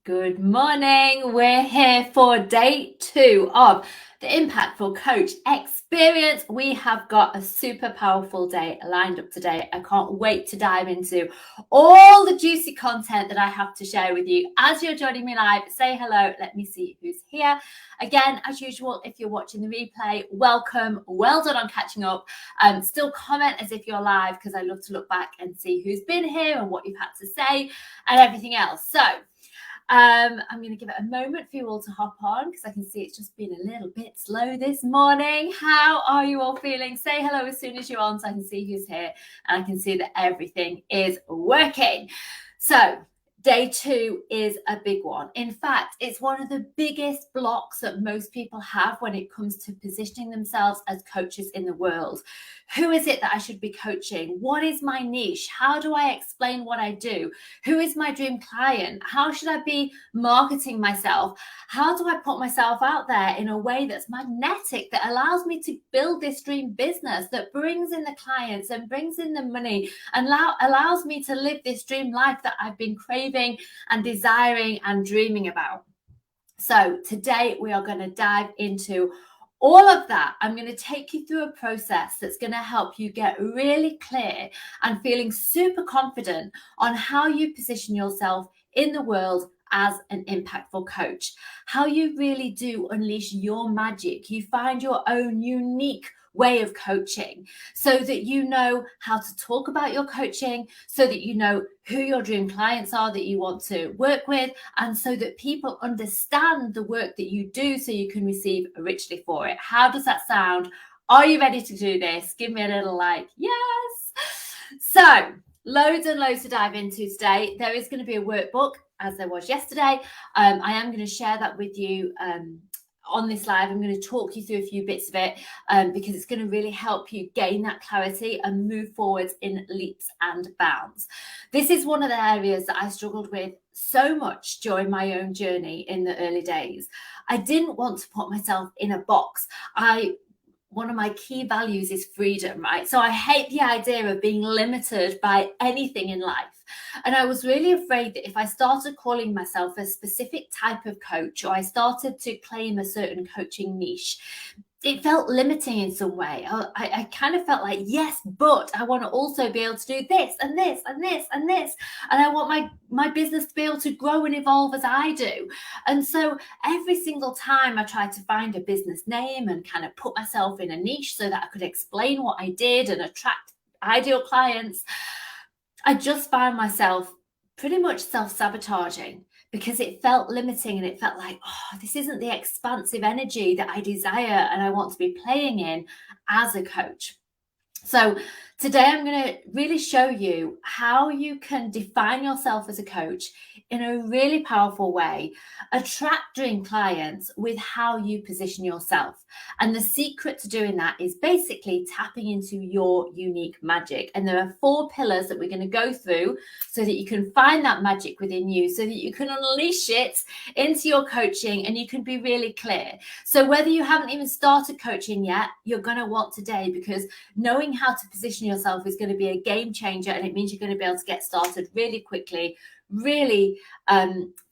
Good morning. We're here for day 2 of the Impactful Coach Experience. We have got a super powerful day lined up today. I can't wait to dive into all the juicy content that I have to share with you. As you're joining me live, say hello. Let me see who's here. Again, as usual, if you're watching the replay, welcome. Well done on catching up. Still comment as if you're live because I love to look back and see who's been here and what you've had to say and everything else. So I'm going to give it a moment for you all to hop on because I can see it's just been a little bit slow this morning. How are you all feeling? Say hello as soon as you're on so I can see who's here and I can see that everything is working. So day 2 is a big one. In fact, it's one of the biggest blocks that most people have when it comes to positioning themselves as coaches in the world. Who is it that I should be coaching? What is my niche? How do I explain what I do? Who is my dream client? How should I be marketing myself? How do I put myself out there in a way that's magnetic, that allows me to build this dream business, that brings in the clients and brings in the money and allows me to live this dream life that I've been craving and desiring and dreaming about? So today we are going to dive into all of that. I'm going to take you through a process that's going to help you get really clear and feeling super confident on how you position yourself in the world as an impactful coach, how you really do unleash your magic. You find your own unique way of coaching so that you know how to talk about your coaching, so that you know who your dream clients are that you want to work with, and so that people understand the work that you do so you can receive richly for it. How does that sound? Are you ready to do this? Give me a little like, yes. So loads and loads to dive into today. There is going to be a workbook as there was yesterday. I am going to share that with you on this live. I'm going to talk you through a few bits of it because it's going to really help you gain that clarity and move forwards in leaps and bounds. This is one of the areas that I struggled with so much during my own journey in the early days. I didn't want to put myself in a box. One of my key values is freedom, right? So I hate the idea of being limited by anything in life. And I was really afraid that if I started calling myself a specific type of coach, or I started to claim a certain coaching niche, it felt limiting in some way. I kind of felt like, yes, but I want to also be able to do this and this and this and this. And I want my business to be able to grow and evolve as I do. And so every single time I tried to find a business name and kind of put myself in a niche so that I could explain what I did and attract ideal clients, I just found myself pretty much self-sabotaging because it felt limiting and it felt like, oh, this isn't the expansive energy that I desire and I want to be playing in as a coach. So today I'm going to really show you how you can define yourself as a coach in a really powerful way, attract dream clients with how you position yourself. And the secret to doing that is basically tapping into your unique magic. And there are 4 pillars that we're going to go through so that you can find that magic within you, so that you can unleash it into your coaching and you can be really clear. So whether you haven't even started coaching yet, you're going to want today, because knowing how to position yourself is going to be a game changer, and it means you're going to be able to get started really quickly, really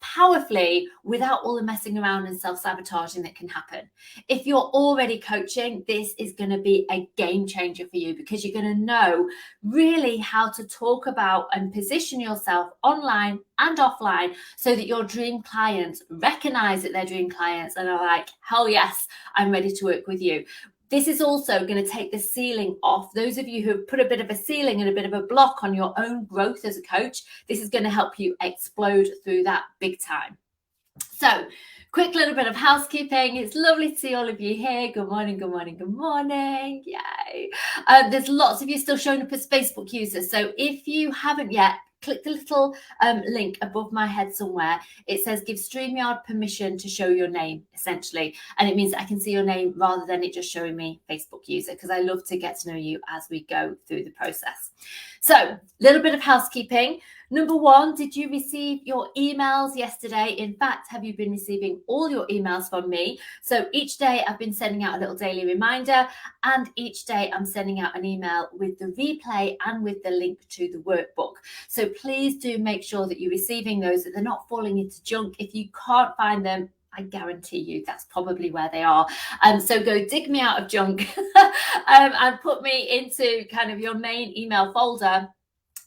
powerfully, without all the messing around and self-sabotaging that can happen. If you're already coaching, this is going to be a game changer for you, because you're going to know really how to talk about and position yourself online and offline so that your dream clients recognize that they're dream clients and are like, hell yes, I'm ready to work with you. This is also going to take the ceiling off. Those of you who have put a bit of a ceiling and a bit of a block on your own growth as a coach, this is going to help you explode through that big time. So, quick little bit of housekeeping. It's lovely to see all of you here. Good morning, good morning, good morning. Yay. There's lots of you still showing up as Facebook users. So if you haven't yet, click the little link above my head somewhere. It says give StreamYard permission to show your name, essentially. And it means that I can see your name rather than it just showing me Facebook user, because I love to get to know you as we go through the process. So, little bit of housekeeping. Number one, did you receive your emails yesterday? In fact, have you been receiving all your emails from me? So each day I've been sending out a little daily reminder, and each day I'm sending out an email with the replay and with the link to the workbook. So please do make sure that you're receiving those, that they're not falling into junk. If you can't find them, I guarantee you that's probably where they are. So go dig me out of junk and put me into kind of your main email folder,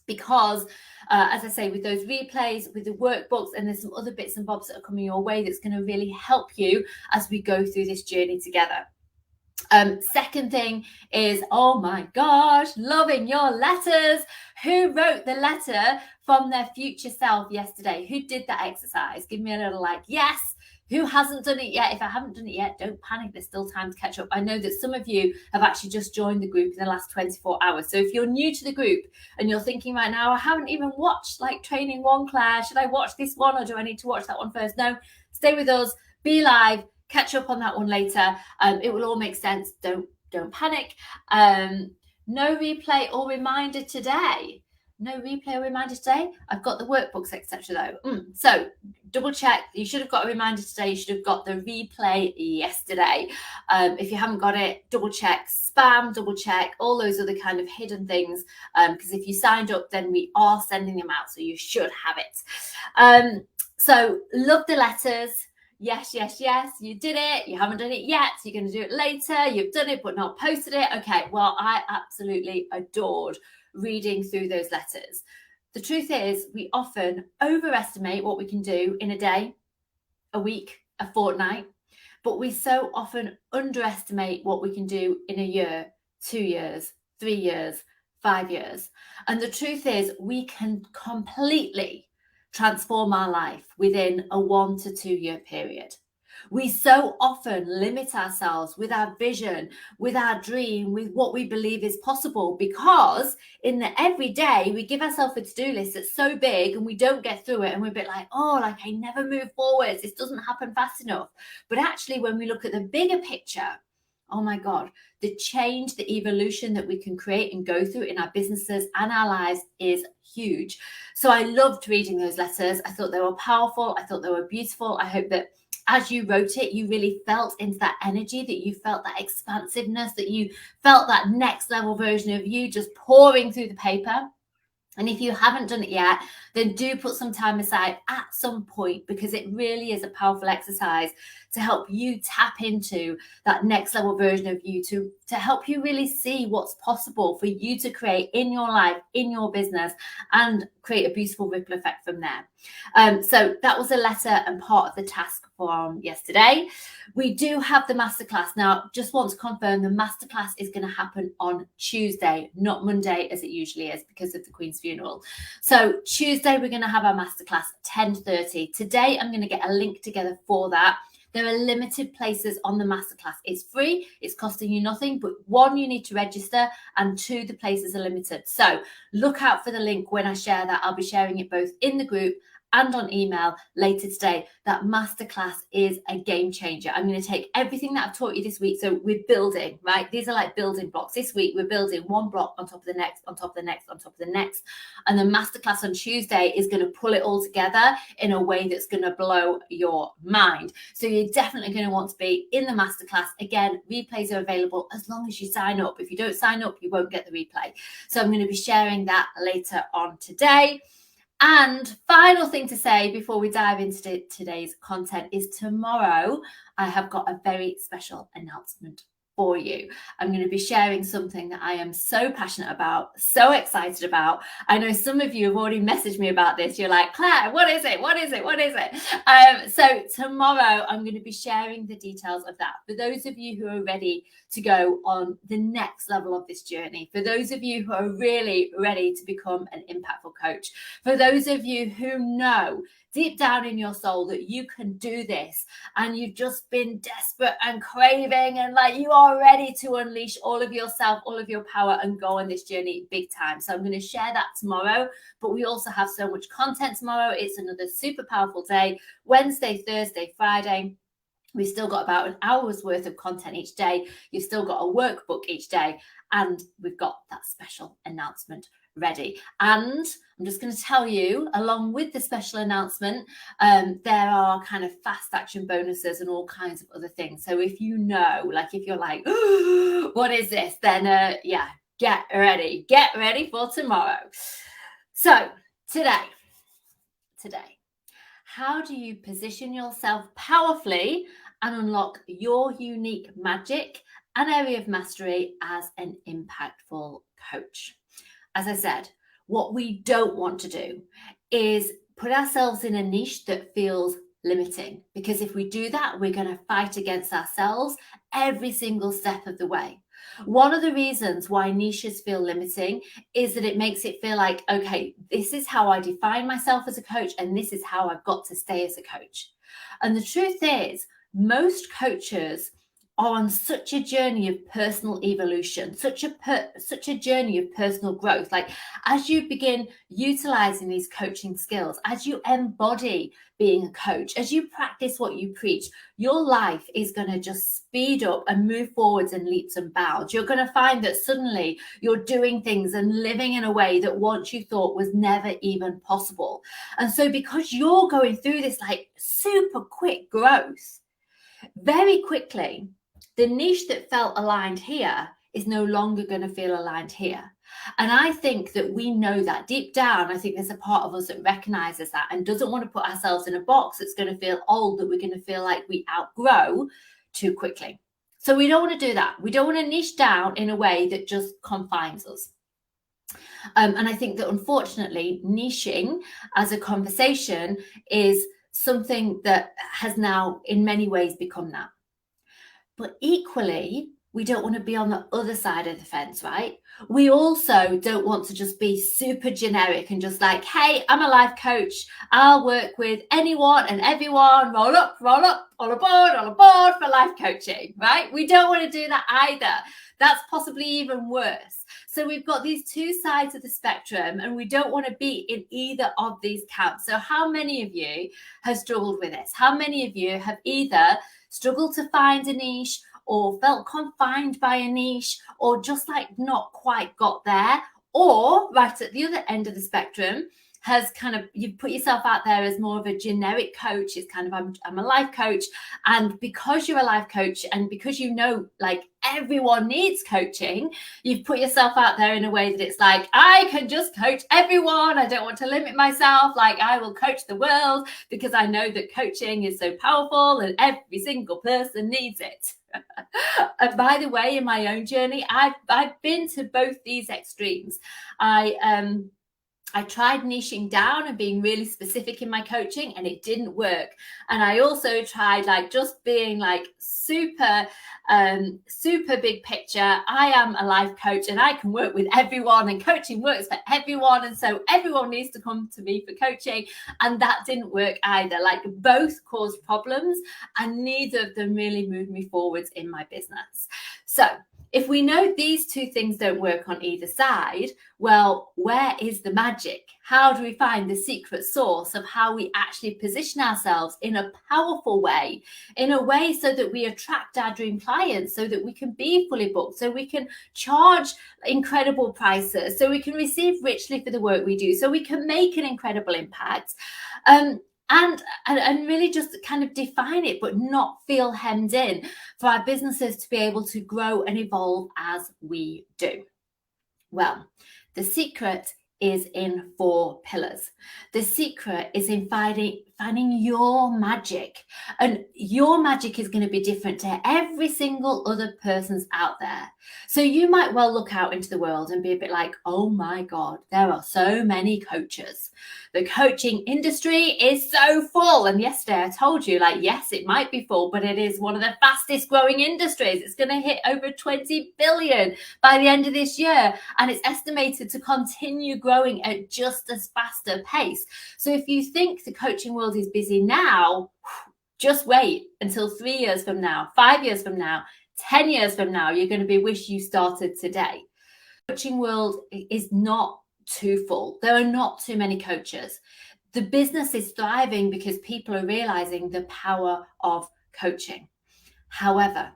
because as I say, with those replays, with the workbooks, and there's some other bits and bobs that are coming your way that's going to really help you as we go through this journey together. Second thing is, oh my gosh, loving your letters. Who wrote the letter from their future self yesterday? Who did that exercise? Give me a little like, yes. Who hasn't done it yet? If I haven't done it yet, don't panic. There's still time to catch up. I know that some of you have actually just joined the group in the last 24 hours. So if you're new to the group and you're thinking right now, I haven't even watched like training one, Claire, should I watch this one or do I need to watch that one first? No, stay with us, be live, catch up on that one later. It will all make sense. Don't panic. No replay or reminder today. No replay or reminder today. I've got the workbooks, etc. though. So double check. You should have got a reminder today. You should have got the replay yesterday. If you haven't got it, double check spam, double check all those other kind of hidden things. Because if you signed up, then we are sending them out. So you should have it. So love the letters. Yes, you did it. You haven't done it yet. You're going to do it later. You've done it, but not posted it. Okay, well, I absolutely adored reading through those letters. The truth is, we often overestimate what we can do in a day, a week, a fortnight, but we so often underestimate what we can do in a year, 2 years, 3 years, 5 years. And the truth is, we can completely transform our life within a 1 to 2 year period. We so often limit ourselves with our vision, with our dream, with what we believe is possible, because in the everyday we give ourselves a to-do list that's so big and we don't get through it, and we're a bit like, oh, like I never move forwards, this doesn't happen fast enough. But actually, when we look at the bigger picture, oh my God, the change, the evolution that we can create and go through in our businesses and our lives is huge. So I loved reading those letters. I thought they were powerful. I thought they were beautiful. I hope that as you wrote it, you really felt into that energy, that you felt that expansiveness, that you felt that next level version of you just pouring through the paper. And if you haven't done it yet, then do put some time aside at some point, because it really is a powerful exercise to help you tap into that next level version of you, to help you really see what's possible for you to create in your life, in your business, and create a beautiful ripple effect from there. So that was a letter and part of the task from yesterday. We do have the masterclass. Now, just want to confirm the masterclass is going to happen on Tuesday, not Monday as it usually is, because of the Queen's funeral. So Tuesday, we're going to have our masterclass 10:30. Today, I'm going to get a link together for that. There are limited places on the masterclass. It's free, it's costing you nothing, but 1, you need to register, and 2, the places are limited. So look out for the link when I share that. I'll be sharing it both in the group and on email later today. That masterclass is a game changer. I'm going to take everything that I've taught you this week. So we're building, right? These are like building blocks. This week, we're building one block on top of the next, on top of the next, on top of the next. And the masterclass on Tuesday is going to pull it all together in a way that's going to blow your mind. So you're definitely going to want to be in the masterclass. Again, replays are available as long as you sign up. If you don't sign up, you won't get the replay. So I'm going to be sharing that later on today. And final thing to say before we dive into today's content is tomorrow I have got a very special announcement for you. I'm going to be sharing something that I am so passionate about, so excited about. I know some of you have already messaged me about this. You're like, Claire, what is it? What is it? What is it? So tomorrow I'm going to be sharing the details of that. For those of you who are ready to go on the next level of this journey, for those of you who are really ready to become an impactful coach, for those of you who know deep down in your soul that you can do this, and you've just been desperate and craving, and like you are ready to unleash all of yourself, all of your power, and go on this journey big time. So I'm going to share that tomorrow, but we also have so much content tomorrow. It's another super powerful day. Wednesday, Thursday, Friday. We've still got about an hour's worth of content each day. You've still got a workbook each day, and we've got that special announcement ready. And I'm just going to tell you, along with the special announcement, there are kind of fast action bonuses and all kinds of other things. So if you know, like if you're like, oh, what is this? Then yeah, get ready for tomorrow. So today, how do you position yourself powerfully and unlock your unique magic and area of mastery as an impactful coach? As I said, what we don't want to do is put ourselves in a niche that feels limiting, because if we do that, we're going to fight against ourselves every single step of the way. One of the reasons why niches feel limiting is that it makes it feel like, okay, this is how I define myself as a coach, and this is how I've got to stay as a coach. And the truth is, most coaches are on such a journey of personal evolution, such a journey of personal growth. Like, as you begin utilizing these coaching skills, as you embody being a coach, as you practice what you preach, your life is going to just speed up and move forwards in leaps and bounds. You're going to find that suddenly you're doing things and living in a way that once you thought was never even possible. And so because you're going through this like super quick growth, very quickly, the niche that felt aligned here is no longer going to feel aligned here. And I think that we know that deep down. I think there's a part of us that recognizes that and doesn't want to put ourselves in a box that's going to feel old, that we're going to feel like we outgrow too quickly. So we don't want to do that. We don't want to niche down in a way that just confines us. And I think that unfortunately, niching as a conversation is something that has now in many ways become that. But equally, we don't want to be on the other side of the fence, right? We also don't want to just be super generic and just like, hey, I'm a life coach. I'll work with anyone and everyone. Roll up, all aboard for life coaching, right? We don't want to do that either. That's possibly even worse. So we've got these two sides of the spectrum, and we don't want to be in either of these camps. So how many of you have struggled with this? How many of you have either struggled to find a niche, or felt confined by a niche, or just like not quite got there, or right at the other end of the spectrum has kind of, you've put yourself out there as more of a generic coach. It's kind of, I'm a life coach. And because you're a life coach and because you know, like everyone needs coaching, you've put yourself out there in a way that it's like, I can just coach everyone. I don't want to limit myself. Like, I will coach the world because I know that coaching is so powerful and every single person needs it. And by the way, in my own journey, I've been to both these extremes. I tried niching down and being really specific in my coaching, and it didn't work. And I also tried like just being like super big picture. I am a life coach and I can work with everyone, and coaching works for everyone. And so everyone needs to come to me for coaching. And that didn't work either. Like, both caused problems and neither of them really moved me forwards in my business. So if we know these two things don't work on either side, well, where is the magic? How do we find the secret sauce of how we actually position ourselves in a powerful way, in a way so that we attract our dream clients, so that we can be fully booked, so we can charge incredible prices, so we can receive richly for the work we do, so we can make an incredible impact? And really just kind of define it, but not feel hemmed in, for our businesses to be able to grow and evolve as we do. Well, the secret is in 4 pillars. The secret is in finding your magic, and your magic is going to be different to every single other person's out there. So you might well look out into the world and be a bit like, oh my God, there are so many coaches. The coaching industry is so full. And yesterday I told you, like, yes, it might be full, but it is one of the fastest growing industries. It's going to hit over 20 billion by the end of this year. And it's estimated to continue growing at just as fast a pace. So if you think the coaching world is busy now, just wait until 3 years from now, 5 years from now, 10 years from now. You're going to be wish you started today. The coaching world is not too full. There are not too many coaches. The business is thriving because people are realizing the power of coaching. However,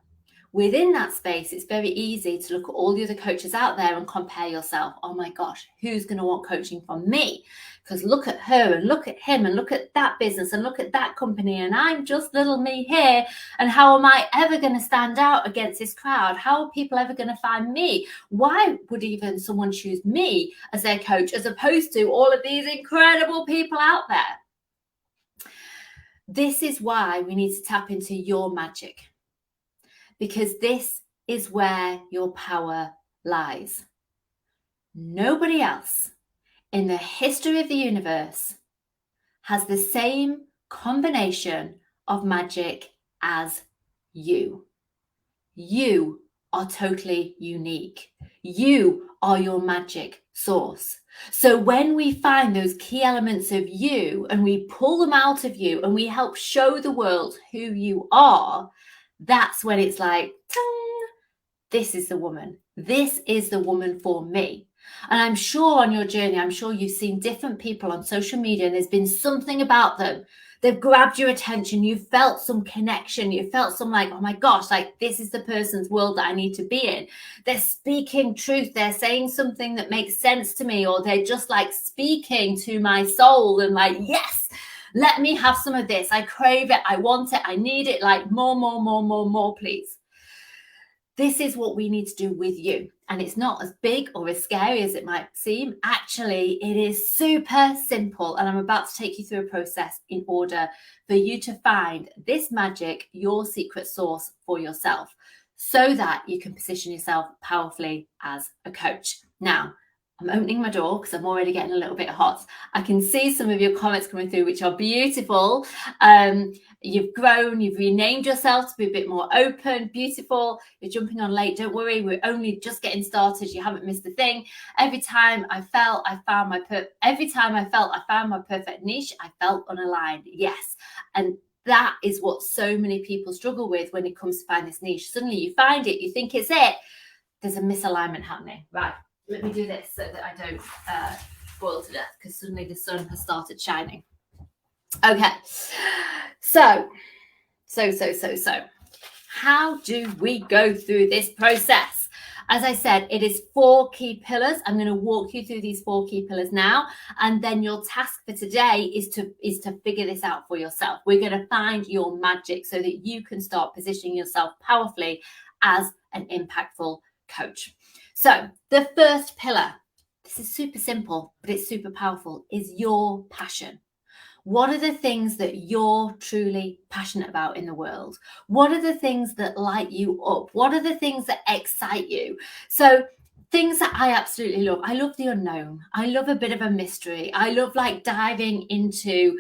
within that space, it's very easy to look at all the other coaches out there and compare yourself. Oh my gosh, who's going to want coaching from me? Because look at her and look at him and look at that business and look at that company. And I'm just little me here. And how am I ever going to stand out against this crowd? How are people ever going to find me? Why would even someone choose me as their coach as opposed to all of these incredible people out there? This is why we need to tap into your magic, because this is where your power lies. Nobody else in the history of the universe has the same combination of magic as you. You are totally unique. You are your magic source. So when we find those key elements of you and we pull them out of you and we help show the world who you are, that's when it's like, ting, this is the woman. This is the woman for me. And I'm sure on your journey, I'm sure you've seen different people on social media and there's been something about them. They've grabbed your attention. You felt some connection. You felt some like, oh my gosh, like this is the person's world that I need to be in. They're speaking truth. They're saying something that makes sense to me, or they're just like speaking to my soul and like, yes, let me have some of this. I crave it. I want it. I need it. Like more, please. This is what we need to do with you. And it's not as big or as scary as it might seem. Actually, it is super simple. And I'm about to take you through a process in order for you to find this magic, your secret sauce for yourself, so that you can position yourself powerfully as a coach. Now, I'm opening my door because I'm already getting a little bit hot. I can see some of your comments coming through, which are beautiful. You've grown, you've renamed yourself to be a bit more open, beautiful. You're jumping on late. Don't worry, we're only just getting started. You haven't missed a thing. Every time I felt I found my perfect niche, I felt unaligned. Yes. And that is what so many people struggle with when it comes to find this niche. Suddenly you find it, you think it's it. There's a misalignment happening. Right. Let me do this so that I don't boil to death, because suddenly the sun has started shining. Okay, so how do we go through this process? As I said, it is 4 key pillars. I'm going to walk you through these 4 key pillars now, and then your task for today is to figure this out for yourself. We're going to find your magic so that you can start positioning yourself powerfully as an impactful coach. So the first pillar, this is super simple, but it's super powerful, is your passion. What are the things that you're truly passionate about in the world? What are the things that light you up? What are the things that excite you? So things that I absolutely love. I love the unknown. I love a bit of a mystery. I love like diving into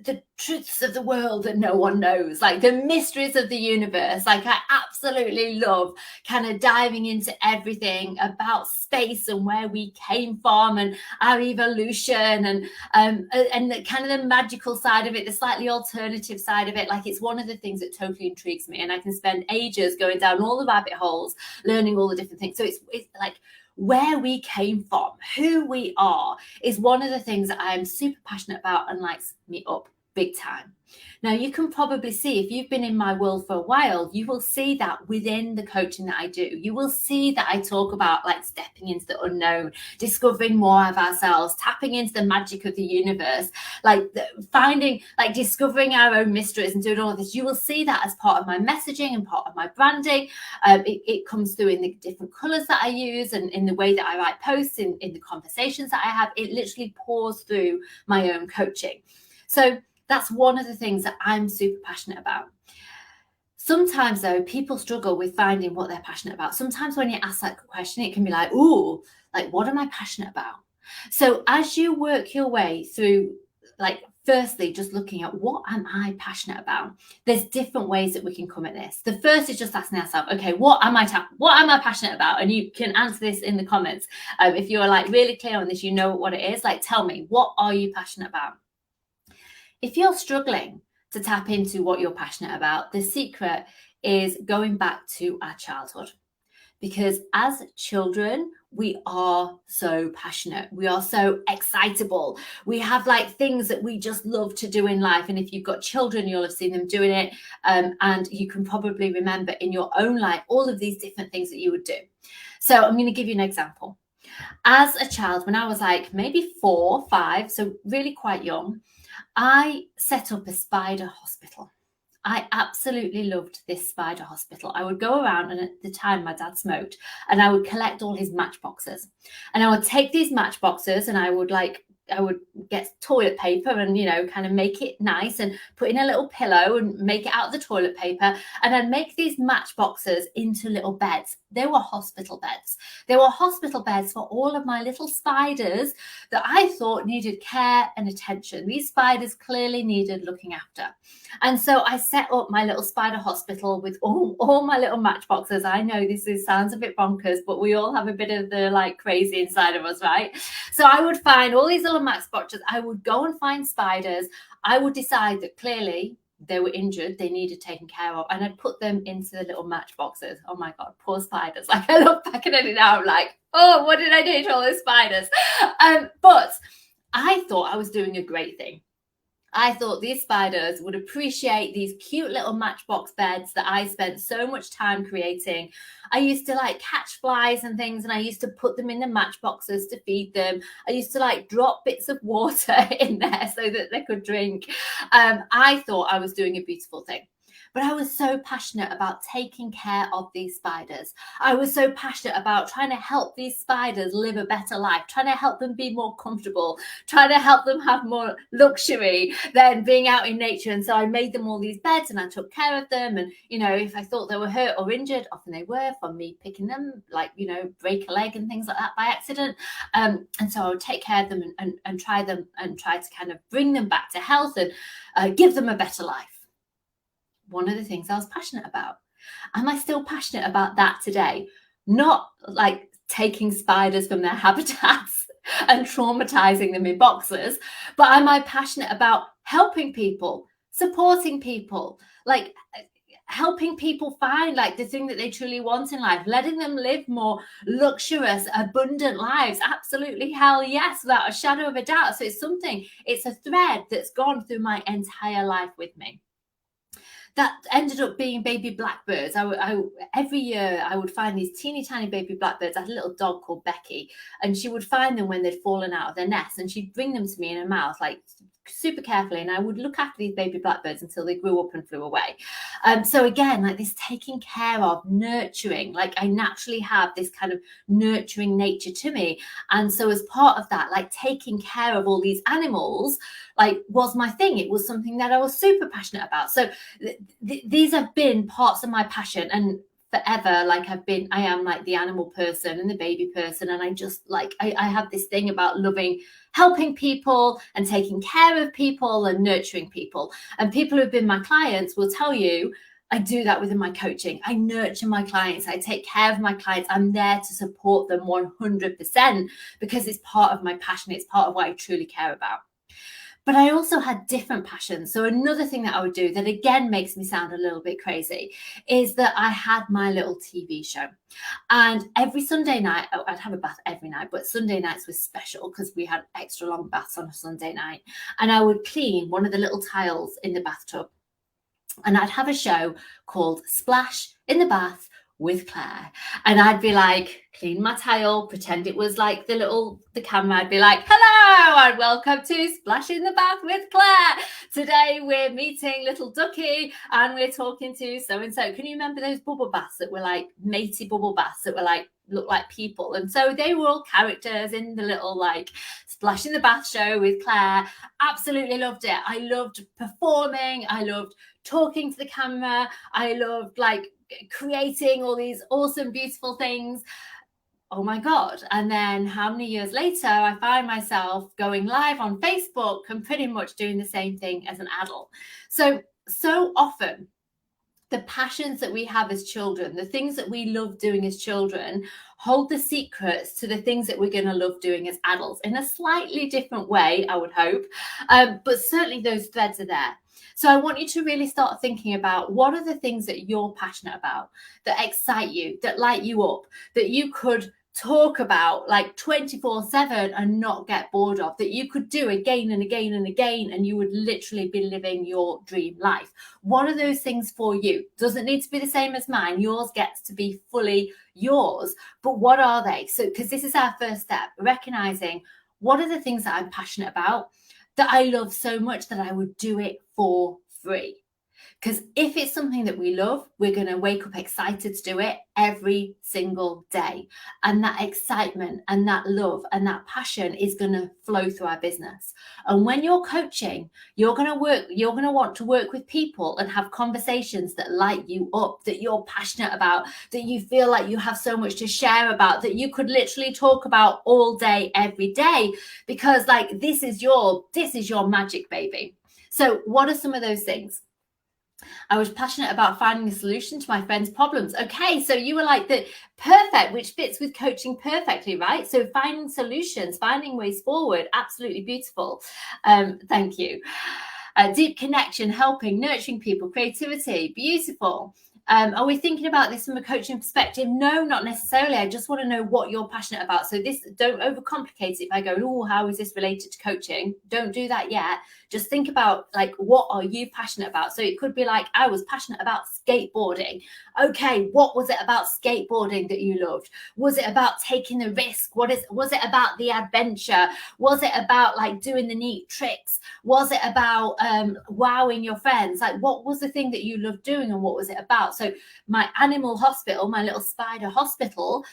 the truths of the world that no one knows, like the mysteries of the universe. Like I absolutely love kind of diving into everything about space and where we came from and our evolution and the kind of the magical side of it, the slightly alternative side of it. Like it's one of the things that totally intrigues me, and I can spend ages going down all the rabbit holes, learning all the different things. So it's like where we came from, who we are, is one of the things that I am super passionate about and lights me up big time. Now, you can probably see, if you've been in my world for a while, you will see that within the coaching that I do. You will see that I talk about like stepping into the unknown, discovering more of ourselves, tapping into the magic of the universe, like finding, like discovering our own mysteries and doing all of this. You will see that as part of my messaging and part of my branding. It comes through in the different colors that I use and in the way that I write posts, in the conversations that I have. It literally pours through my own coaching. So that's one of the things that I'm super passionate about. Sometimes, though, people struggle with finding what they're passionate about. Sometimes when you ask that question, it can be like, ooh, like, what am I passionate about? So as you work your way through, like, firstly, just looking at what am I passionate about? There's different ways that we can come at this. The first is just asking ourselves, okay, what am I passionate about? And you can answer this in the comments. If you're like really clear on this, you know what it is. Like, tell me, what are you passionate about? If you're struggling to tap into what you're passionate about, the secret is going back to our childhood. Because as children, we are so passionate. We are so excitable. We have like things that we just love to do in life. And if you've got children, you'll have seen them doing it. And you can probably remember in your own life all of these different things that you would do. So I'm going to give you an example. As a child, when I was like maybe 4, 5, so really quite young, I set up a spider hospital. I absolutely loved this spider hospital. I would go around, and at the time my dad smoked, and I would collect all his matchboxes. And I would take these matchboxes and I would get toilet paper and, kind of make it nice and put in a little pillow and make it out of the toilet paper. And I'd make these matchboxes into little beds. They were hospital beds. They were hospital beds for all of my little spiders that I thought needed care and attention. These spiders clearly needed looking after. And so I set up my little spider hospital with all my little matchboxes. I know sounds a bit bonkers, but we all have a bit of the like crazy inside of us, right? So I would find all these little matchboxes. I would go and find spiders. I would decide that clearly they were injured, they needed taken care of, and I'd put them into the little matchboxes. Oh my God, poor spiders. Like, I look back at it now, I'm like, oh, what did I do to all those spiders? But I thought I was doing a great thing. I thought these spiders would appreciate these cute little matchbox beds that I spent so much time creating. I used to like catch flies and things, and I used to put them in the matchboxes to feed them. I used to like drop bits of water in there so that they could drink. I thought I was doing a beautiful thing. But I was so passionate about taking care of these spiders. I was so passionate about trying to help these spiders live a better life, trying to help them be more comfortable, trying to help them have more luxury than being out in nature. And so I made them all these beds and I took care of them. And, if I thought they were hurt or injured, often they were from me picking them, like, break a leg and things like that by accident. And so I would take care of them and try to kind of bring them back to health and give them a better life. One of the things I was passionate about. Am I still passionate about that today? Not like taking spiders from their habitats and traumatizing them in boxes, but am I passionate about helping people, supporting people, like helping people find like the thing that they truly want in life, letting them live more luxurious, abundant lives? Absolutely, hell yes, without a shadow of a doubt. So it's a thread that's gone through my entire life with me. That ended up being baby blackbirds. Every year I would find these teeny tiny baby blackbirds. I had a little dog called Becky, and she would find them when they'd fallen out of their nest, and she'd bring them to me in her mouth, like super carefully, and I would look after these baby blackbirds until they grew up and flew away. So again, like this taking care of, nurturing, like I naturally have this kind of nurturing nature to me. And so as part of that, like taking care of all these animals, like was my thing. It was something that I was super passionate about. So these have been parts of my passion, and forever, like I am like the animal person and the baby person, and I just like I have this thing about loving helping people and taking care of people and nurturing people. And people who've been my clients will tell you I do that within my coaching. I nurture my clients. I take care of my clients. I'm there to support them 100% because it's part of my passion. It's part of what I truly care about. But I also had different passions. So another thing that I would do that again makes me sound a little bit crazy is that I had my little TV show. And every Sunday night, I'd have a bath every night, but Sunday nights was special because we had extra long baths on a Sunday night. And I would clean one of the little tiles in the bathtub. And I'd have a show called Splash in the Bath with Claire. And I'd be like, clean my tile, pretend it was like the camera. I'd be like, hello and welcome to Splash in the Bath with Claire. Today we're meeting little Ducky and we're talking to so-and-so. Can you remember those bubble baths that were like matey bubble baths that were like, look like people? And so they were all characters in the little like Splash in the Bath show with Claire. Absolutely loved it. I loved performing. I loved talking to the camera. I loved like creating all these awesome, beautiful things. Oh my God. And then how many years later, I find myself going live on Facebook and pretty much doing the same thing as an adult. So often the passions that we have as children, the things that we love doing as children, hold the secrets to the things that we're going to love doing as adults in a slightly different way, I would hope. But certainly those threads are there. So I want you to really start thinking about what are the things that you're passionate about, that excite you, that light you up, that you could talk about like 24/7 and not get bored of, that you could do again and again and again, and you would literally be living your dream life? What are those things for you? Doesn't need to be the same as mine. Yours gets to be fully yours. But what are they? So, because this is our first step, recognizing what are the things that I'm passionate about, that I love so much that I would do it for free. Because if it's something that we love, we're going to wake up excited to do it every single day. And that excitement and that love and that passion is going to flow through our business. And when you're coaching, you're going to want to work with people and have conversations that light you up, that you're passionate about, that you feel like you have so much to share about, that you could literally talk about all day, every day, because like this is your magic, baby. So what are some of those things? I was passionate about finding a solution to my friend's problems. Okay, so you were like the perfect, which fits with coaching perfectly, right? So finding solutions, finding ways forward, absolutely beautiful. Thank you. Deep connection, helping, nurturing people, creativity, beautiful. Are we thinking about this from a coaching perspective? No, not necessarily. I just want to know what you're passionate about. So this, don't overcomplicate it by going, oh, how is this related to coaching? Don't do that yet. Just think about like, what are you passionate about? So it could be like, I was passionate about skateboarding. Okay, what was it about skateboarding that you loved? Was it about taking the risk? Was it about the adventure? Was it about like doing the neat tricks? Was it about wowing your friends? Like, what was the thing that you loved doing, and what was it about? So my animal hospital, my little spider hospital,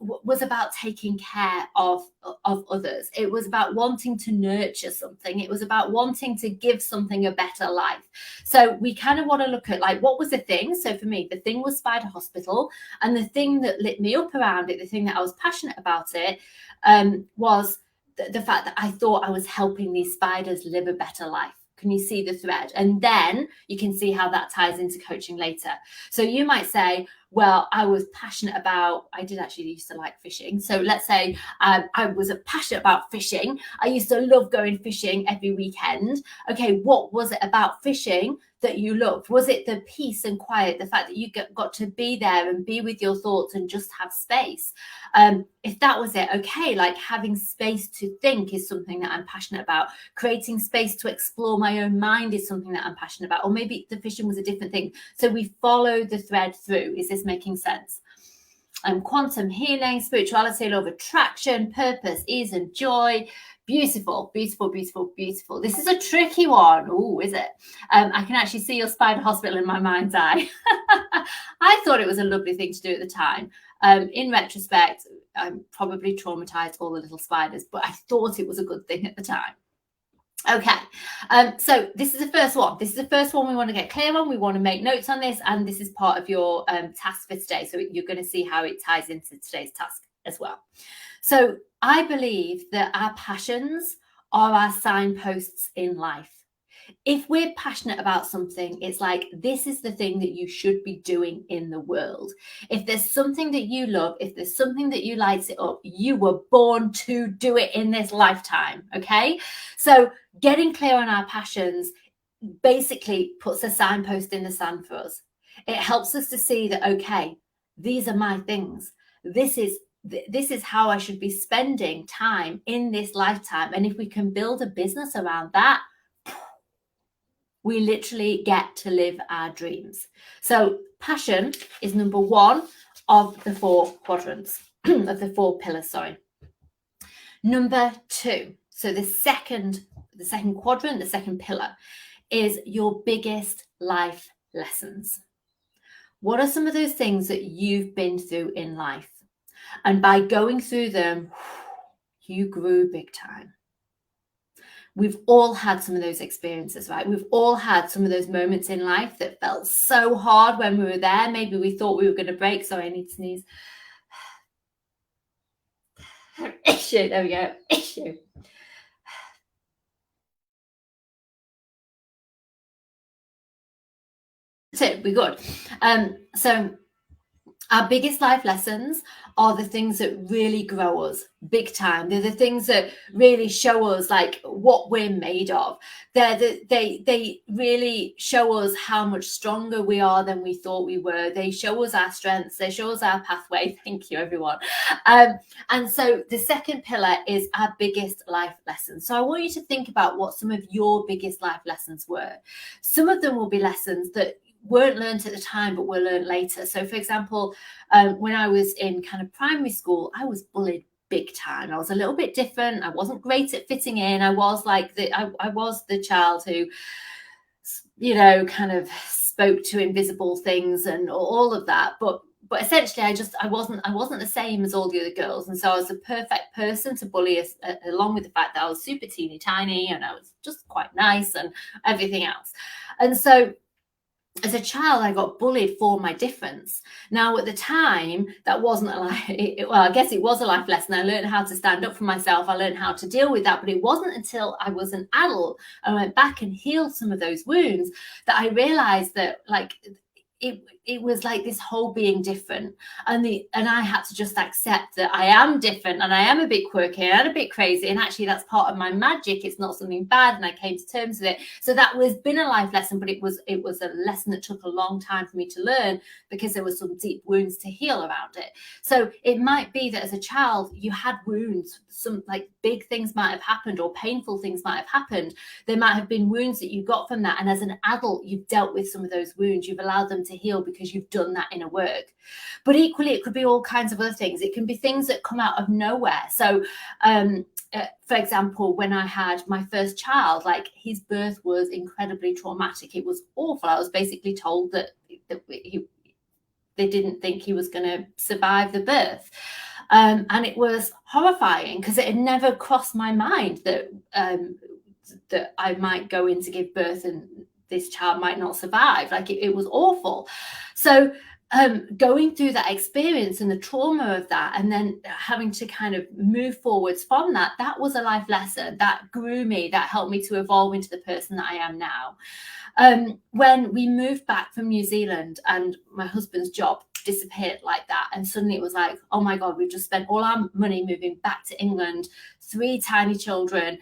was about taking care of others. It was about wanting to nurture something. It was about wanting to give something a better life. So we kind of want to look at like, what was the thing? So for me, the thing was spider hospital, and the thing that lit me up around it, the thing that I was passionate about it, was the fact that I thought I was helping these spiders live a better life. Can you see the thread? And then you can see how that ties into coaching later. So you might say, well, I was passionate about, I did actually used to like fishing. So let's say I was passionate about fishing. I used to love going fishing every weekend. Okay, what was it about fishing that you loved? Was it the peace and quiet, the fact that you got to be there and be with your thoughts and just have space? If that was it, okay, like having space to think is something that I'm passionate about. Creating space to explore my own mind is something that I'm passionate about. Or maybe the fishing was a different thing. So we follow the thread through. Is this making sense? Quantum healing, spirituality, law of attraction, purpose, ease and joy. Beautiful, beautiful, beautiful, beautiful. This is a tricky one. Oh, is it? I can actually see your spider hospital in my mind's eye. I thought it was a lovely thing to do at the time. In retrospect, I'm probably traumatized all the little spiders, but I thought it was a good thing at the time. Okay, so this is the first one. This is the first one we want to get clear on. We want to make notes on this, and this is part of your task for today. So you're going to see how it ties into today's task as well. So I believe that our passions are our signposts in life. If we're passionate about something, it's like, this is the thing that you should be doing in the world. If there's something that you love, if there's something that you lights it up, you were born to do it in this lifetime. Okay. So getting clear on our passions basically puts a signpost in the sand for us. It helps us to see that, okay, these are my things. This is how I should be spending time in this lifetime. And if we can build a business around that, we literally get to live our dreams. So passion is number one of the four quadrants, of the four pillars, sorry. Number two, so the second quadrant, the second pillar, is your biggest life lessons. What are some of those things that you've been through in life? And by going through them, you grew big time. We've all had some of those experiences, right? We've all had some of those moments in life that felt so hard when we were there. Maybe we thought we were going to break. Sorry, I need to sneeze. Issue. There we go. Issue. So we're good. So Our biggest life lessons are the things that really grow us big time. They're the things that really show us like what we're made of. They really show us how much stronger we are than we thought we were. They show us our strengths. They show us our pathway. Thank you, everyone. And so the second pillar is our biggest life lessons. So I want you to think about what some of your biggest life lessons were. Some of them will be lessons that weren't learned at the time but were learned later. So for example, when I was in kind of primary school, I was bullied big time. I was a little bit different. I wasn't great at fitting in. I was like I was the child who, you know, kind of spoke to invisible things and all of that, but essentially I wasn't the same as all the other girls, and so I was the perfect person to bully us, along with the fact that I was super teeny tiny and I was just quite nice and everything else. And so as a child, I got bullied for my difference. Now, at the time, that wasn't a life, well, I guess it was a life lesson. I learned how to stand up for myself. I learned how to deal with that. But it wasn't until I was an adult and went back and healed some of those wounds that I realized that, like, it was like this whole being different, and I had to just accept that I am different and I am a bit quirky and a bit crazy, and actually that's part of my magic. It's not something bad, and I came to terms with it. So that was been a life lesson, but it was a lesson that took a long time for me to learn because there were some deep wounds to heal around it. So it might be that as a child you had wounds, some like big things might have happened or painful things might have happened. There might have been wounds that you got from that, and as an adult you've dealt with some of those wounds. You've allowed them to heal because you've done that inner work. But equally, it could be all kinds of other things. It can be things that come out of nowhere. So for example, when I had my first child, like his birth was incredibly traumatic. It was awful. I was basically told that they didn't think he was going to survive the birth. And it was horrifying because it had never crossed my mind that that I might go in to give birth and this child might not survive. Like it was awful. So going through that experience and the trauma of that, and then having to kind of move forwards from that, that was a life lesson that grew me, that helped me to evolve into the person that I am now. When we moved back from New Zealand and my husband's job disappeared like that, and suddenly it was like, oh my God, we've just spent all our money moving back to England, 3 tiny children,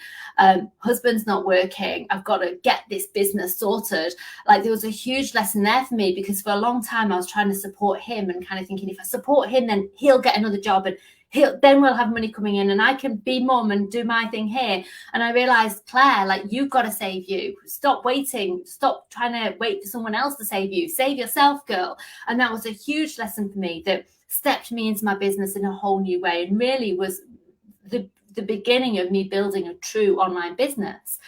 husband's not working, I've got to get this business sorted. Like there was a huge lesson there for me, because for a long time I was trying to support him and kind of thinking, if I support him, then he'll get another job and then we'll have money coming in and I can be mum and do my thing here. And I realized, Claire, like you've got to save you. Stop waiting. Stop trying to wait for someone else to save you. Save yourself, girl. And that was a huge lesson for me that stepped me into my business in a whole new way, and really was the beginning of me building a true online business.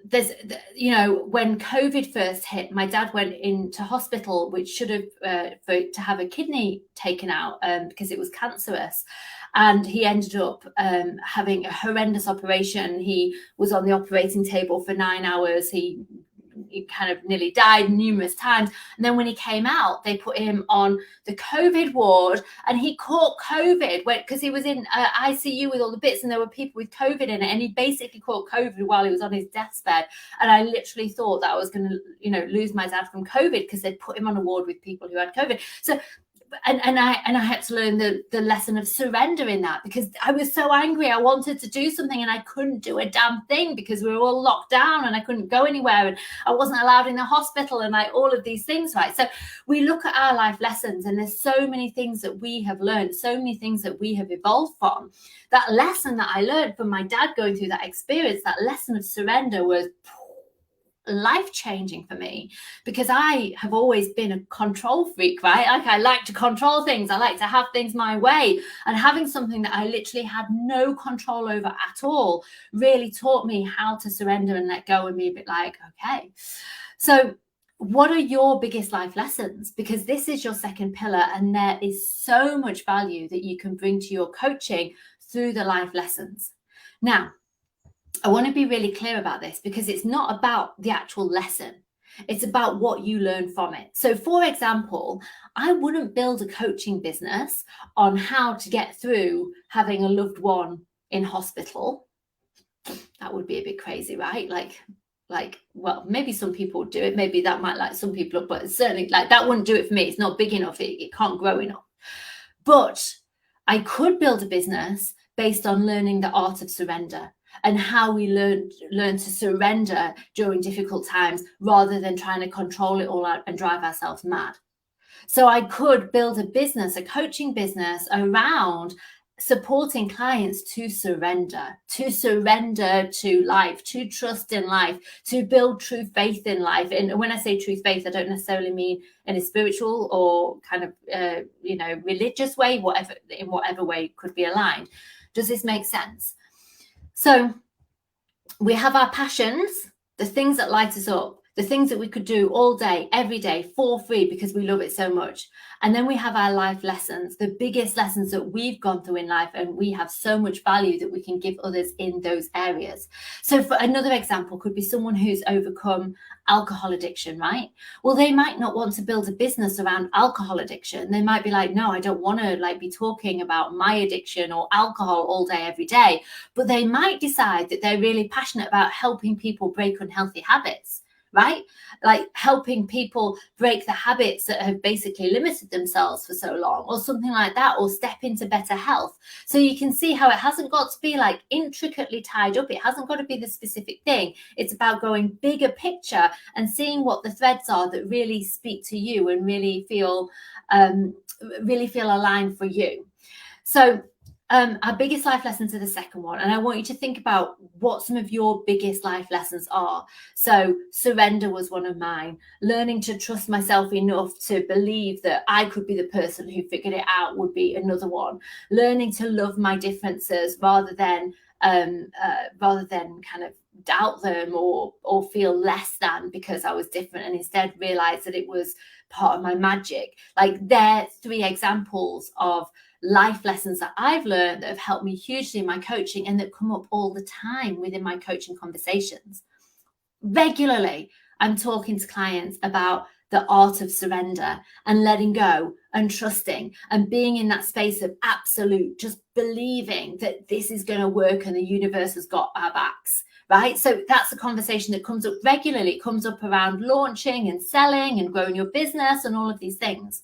There's, you know, when COVID first hit, my dad went into hospital, which should have to have a kidney taken out because it was cancerous, and he ended up having a horrendous operation. He was on the operating table for 9 hours. He kind of nearly died numerous times, and then when he came out, they put him on the COVID ward, and he caught COVID because he was in ICU with all the bits, and there were people with COVID in it, and he basically caught COVID while he was on his deathbed. And I literally thought that I was going to, you know, lose my dad from COVID because they'd put him on a ward with people who had COVID. So and I had to learn the lesson of surrender in that, because I was so angry. I wanted to do something and I couldn't do a damn thing because we were all locked down and I couldn't go anywhere and I wasn't allowed in the hospital and like all of these things, right? So we look at our life lessons, and there's so many things that we have learned, so many things that we have evolved from. That lesson that I learned from my dad going through that experience, that lesson of surrender, was life-changing for me, because I have always been a control freak, right? Like I like to control things, I like to have things my way, and having something that I literally had no control over at all really taught me how to surrender and let go and be a bit like, okay. So what are your biggest life lessons? Because this is your second pillar, and there is so much value that you can bring to your coaching through the life lessons. Now, I want to be really clear about this, because it's not about the actual lesson. It's about what you learn from it. So for example, I wouldn't build a coaching business on how to get through having a loved one in hospital. That would be a bit crazy, right? Like like, well, maybe some people do it. Maybe that might light some people up, but certainly like that wouldn't do it for me. It's not big enough. It can't grow enough. But I could build a business based on learning the art of surrender and how we learn to surrender during difficult times rather than trying to control it all out and drive ourselves mad. So I could build a business, a coaching business around supporting clients to surrender to life, to trust in life, to build true faith in life. And when I say true faith, I don't necessarily mean in a spiritual or kind of religious way, in whatever way could be aligned. Does this make sense? So we have our passions, the things that light us up, the things that we could do all day, every day for free because we love it so much. And then we have our life lessons, the biggest lessons that we've gone through in life, and we have so much value that we can give others in those areas. So for another example could be someone who's overcome alcohol addiction, right? Well, they might not want to build a business around alcohol addiction. They might be like, no, I don't want to be talking about my addiction or alcohol all day, every day. But they might decide that they're really passionate about helping people break unhealthy habits. Right? Like helping people break the habits that have basically limited themselves for so long, or something like that, or step into better health. So you can see how it hasn't got to be like intricately tied up. It hasn't got to be the specific thing. It's about going bigger picture and seeing what the threads are that really speak to you and really feel aligned for you. So our biggest life lessons are the second one. And I want you to think about what some of your biggest life lessons are. So surrender was one of mine. Learning to trust myself enough to believe that I could be the person who figured it out would be another one. Learning to love my differences rather than kind of doubt them or feel less than because I was different, and instead realize that it was part of my magic. Like they're 3 examples of life lessons that I've learned that have helped me hugely in my coaching and that come up all the time within my coaching conversations. Regularly, I'm talking to clients about the art of surrender and letting go and trusting and being in that space of absolute, just believing that this is going to work and the universe has got our backs. Right? So that's a conversation that comes up regularly. It comes up around launching and selling and growing your business and all of these things.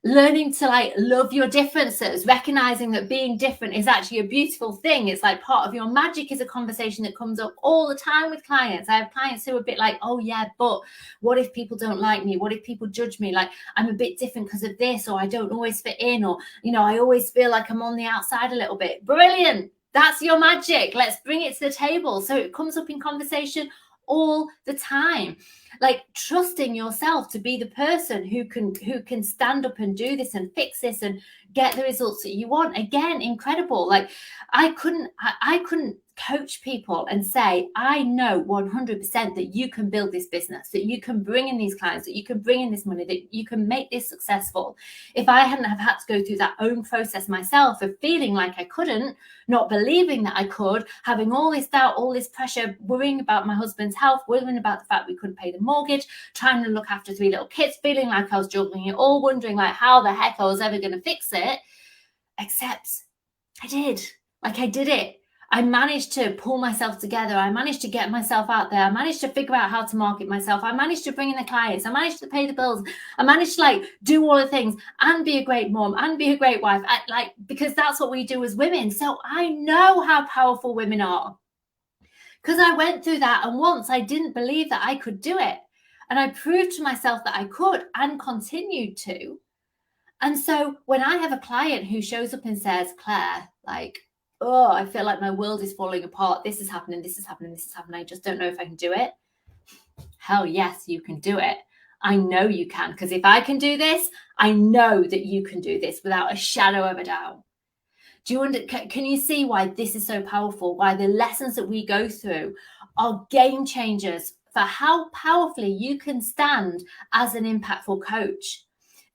Learning to love your differences, recognizing that being different is actually a beautiful thing. It's like part of your magic is a conversation that comes up all the time with clients. I have clients who are a bit like, oh yeah, but what if people don't like me? What if people judge me? Like I'm a bit different because of this, or I don't always fit in, or, I always feel like I'm on the outside a little bit. Brilliant. That's your magic. Let's bring it to the table. So it comes up in conversation all the time. Like trusting yourself to be the person who can stand up and do this and fix this and get the results that you want. Again, incredible. Like I couldn't coach people and say, I know 100% that you can build this business, that you can bring in these clients, that you can bring in this money, that you can make this successful. If I hadn't have had to go through that own process myself of feeling like I couldn't, not believing that I could, having all this doubt, all this pressure, worrying about my husband's health, worrying about the fact we couldn't pay the mortgage, trying to look after 3 little kids, feeling like I was juggling it all, wondering like how the heck I was ever going to fix it, except I did. Like I did it. I managed to pull myself together. I managed to get myself out there. I managed to figure out how to market myself. I managed to bring in the clients. I managed to pay the bills. I managed to do all the things and be a great mom and be a great wife. Because that's what we do as women. So I know how powerful women are because I went through that. And once I didn't believe that I could do it. And I proved to myself that I could and continued to. And so when I have a client who shows up and says, Claire, oh, I feel like my world is falling apart. This is happening. This is happening. This is happening. I just don't know if I can do it. Hell yes, you can do it. I know you can, because if I can do this, I know that you can do this without a shadow of a doubt. Can you see why this is so powerful? Why the lessons that we go through are game changers for how powerfully you can stand as an impactful coach.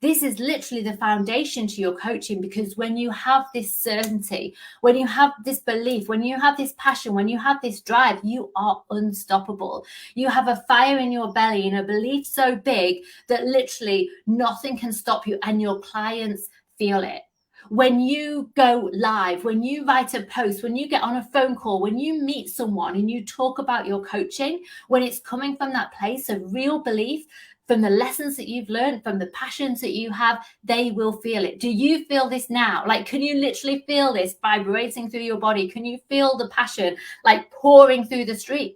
This is literally the foundation to your coaching, because when you have this certainty, when you have this belief, when you have this passion, when you have this drive, you are unstoppable. You have a fire in your belly and a belief so big that literally nothing can stop you, and your clients feel it. when you go live, when you write a post, when you get on a phone call, when you meet someone and you talk about your coaching, when it's coming from that place of real belief, from the lessons that you've learned, from the passions that you have, they will feel it. Do you feel this now? Like, can you literally feel this vibrating through your body? Can you feel the passion like pouring through the screen?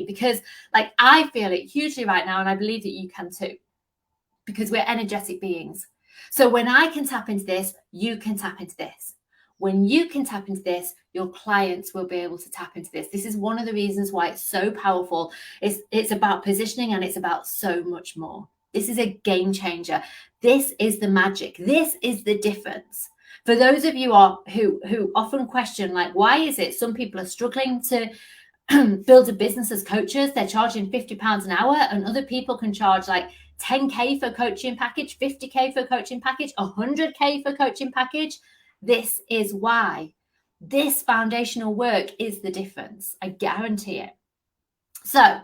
Because like I feel it hugely right now, and I believe that you can too, because we're energetic beings. So when I can tap into this, you can tap into this. When you can tap into this, your clients will be able to tap into this. This is one of the reasons why it's so powerful. It's about positioning, and it's about so much more. This is a game changer. This is the magic. This is the difference. For those of you who often question, like, why is it some people are struggling to build a business as coaches? They're charging £50 an hour, and other people can charge like 10K for a coaching package, 50K for a coaching package, 100K for a coaching package. This is why. This foundational work is the difference. I guarantee it. So,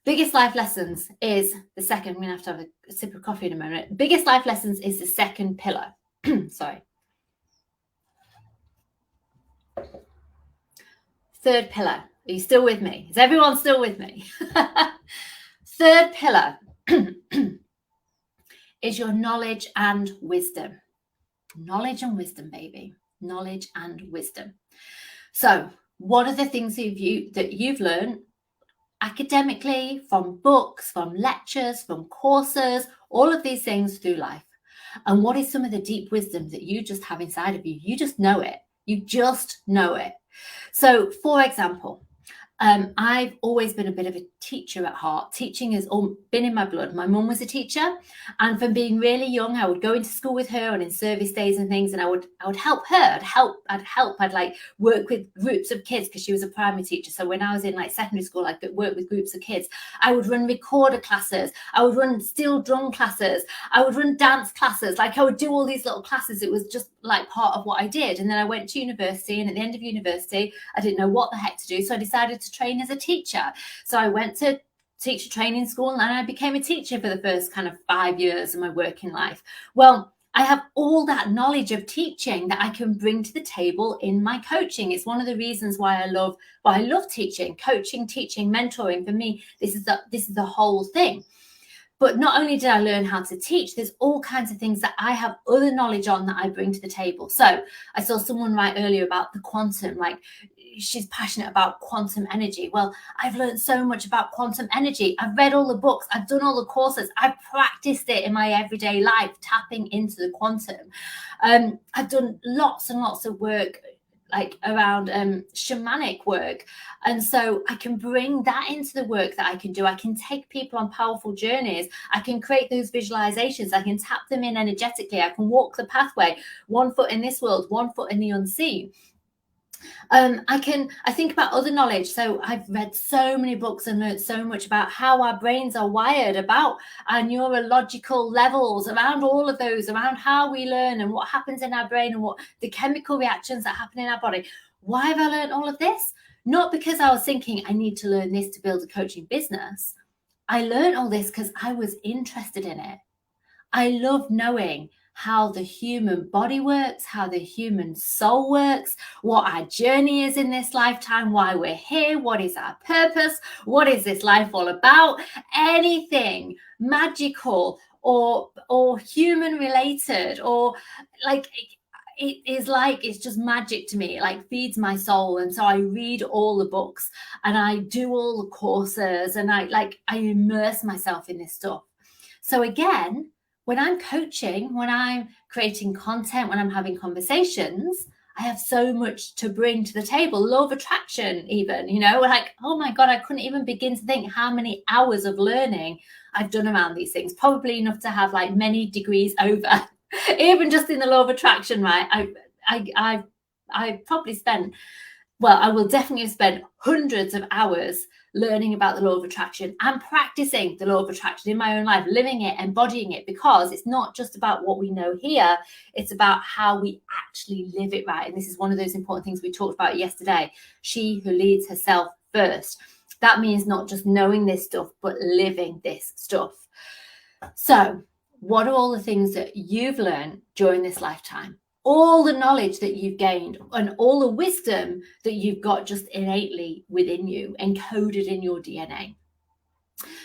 biggest life lessons is the second. I'm going to have a sip of coffee in a moment. Biggest life lessons is the second pillar. Sorry. Third pillar. Are you still with me? Is everyone still with me? Third pillar is your knowledge and wisdom. Knowledge and wisdom, baby. Knowledge and wisdom. So what are the things that you've learned academically, from books, from lectures, from courses, all of these things through life? And what is some of the deep wisdom that you just have inside of you? You just know it. You just know it. So, for example, I've always been a bit of a teacher at heart. Teaching has been in my blood. My mum was a teacher, and from being really young, I would go into school with her and in service days and things, and I would help her. I'd like work with groups of kids, because she was a primary teacher. So when I was in like secondary school, I'd work with groups of kids. I would run recorder classes. I would run steel drum classes. I would run dance classes. Like, I would do all these little classes. It was just like part of what I did. And then I went to university, and at the end of university, I didn't know what the heck to do. So I decided to train as a teacher. So I went to teacher training school, and I became a teacher for the first kind of 5 years of my working life. Well, I have all that knowledge of teaching that I can bring to the table in my coaching. It's one of the reasons why I love teaching, coaching, teaching, mentoring. For me, this is the whole thing. But not only did I learn how to teach, there's all kinds of things that I have other knowledge on that I bring to the table. So I saw someone write earlier about the quantum, like she's passionate about quantum energy. Well, I've learned so much about quantum energy. I've read all the books. I've done all the courses. I've practiced it in my everyday life, tapping into the quantum. I've done lots and lots of work like around shamanic work, and so I can bring that into the work that I can do. I can take people on powerful journeys. I can create those visualizations. I can tap them in energetically. I can walk the pathway, 1 foot in this world, 1 foot in the unseen. I think about other knowledge. So I've read so many books and learned so much about how our brains are wired, about our neurological levels, around all of those, around how we learn and what happens in our brain and what the chemical reactions that happen in our body. Why have I learned all of this? Not because I was thinking I need to learn this to build a coaching business. I learned all this because I was interested in it. I love knowing how the human body works, how the human soul works, what our journey is in this lifetime, why we're here, what is our purpose, what is this life all about. Anything magical or human related, or like it's just magic to me. It like feeds my soul. And so I read all the books and I do all the courses, and I immerse myself in this stuff. So again, when I'm coaching, when I'm creating content, when I'm having conversations, I have so much to bring to the table. Law of attraction, even, like, oh my God, I couldn't even begin to think how many hours of learning I've done around these things. Probably enough to have like many degrees over, even just in the law of attraction, right? I probably spent, I will definitely spend hundreds of hours learning about the law of attraction and practicing the law of attraction in my own life, living it, embodying it, because it's not just about what we know here, it's about how we actually live it, right? And this is one of those important things we talked about yesterday. She who leads herself first. That means not just knowing this stuff, but living this stuff. So what are all the things that you've learned during this lifetime? All the knowledge that you've gained and all the wisdom that you've got just innately within you, encoded in your DNA.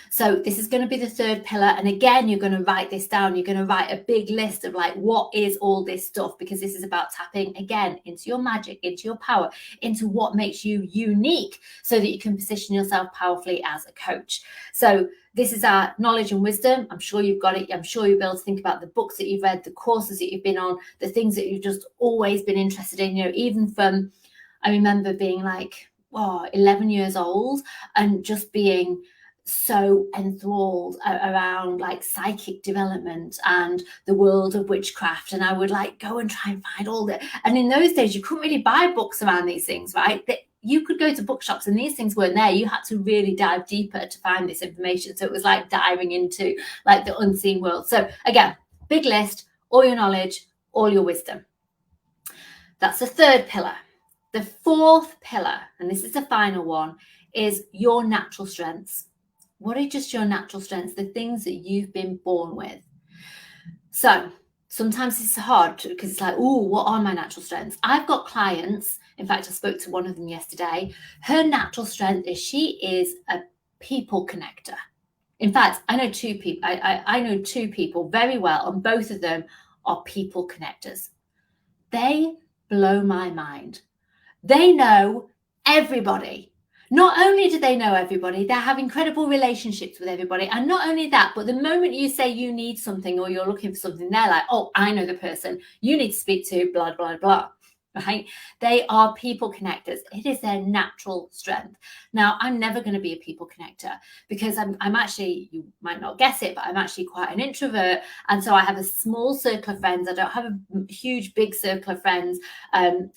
So this is going to be the third pillar. And again, you're going to write this down. You're going to write a big list of like, what is all this stuff? Because this is about tapping again into your magic, into your power, into what makes you unique so that you can position yourself powerfully as a coach. So this is our knowledge and wisdom. I'm sure you've got it. I'm sure you'll be able to think about the books that you've read, the courses that you've been on, the things that you've just always been interested in, even from, I remember being like, 11 years old and just being so enthralled around like psychic development and the world of witchcraft, and I would like go and try and find all that. And in those days you couldn't really buy books around these things, right? That you could go to bookshops and these things weren't there. You had to really dive deeper to find this information. So it was like diving into like the unseen world. So again, big list, all your knowledge, all your wisdom. That's the third pillar. The fourth pillar, and this is the final one, is your natural strengths. What are just your natural strengths, the things that you've been born with? So sometimes it's hard because it's like, what are my natural strengths? I've got clients. In fact, I spoke to one of them yesterday. Her natural strength is she is a people connector. In fact, I know two people. I know two people very well, and both of them are people connectors. They blow my mind. They know everybody. Not only do they know everybody, they have incredible relationships with everybody. And not only that, but the moment you say you need something or you're looking for something, they're like, oh, I know the person you need to speak to, blah, blah, blah. Right? They are people connectors. It is their natural strength. Now, I'm never going to be a people connector because I'm actually, you might not guess it, but I'm actually quite an introvert. And so I have a small circle of friends. I don't have a huge, big circle of friends. And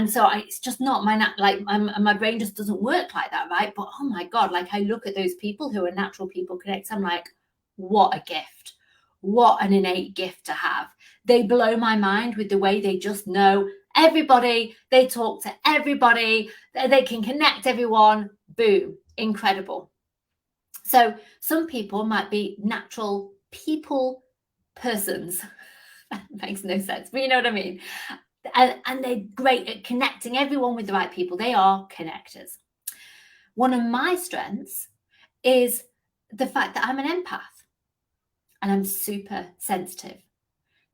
so it's just not my brain just doesn't work like that, right? But oh my God, like I look at those people who are natural people connectors, I'm like, what a gift. What an innate gift to have. They blow my mind with the way they just know everybody, they talk to everybody, they can connect everyone. Boom, incredible. So some people might be natural people persons. That makes no sense, but you know what I mean. And they're great at connecting everyone with the right people. They are connectors. One of my strengths is the fact that I'm an empath and I'm super sensitive.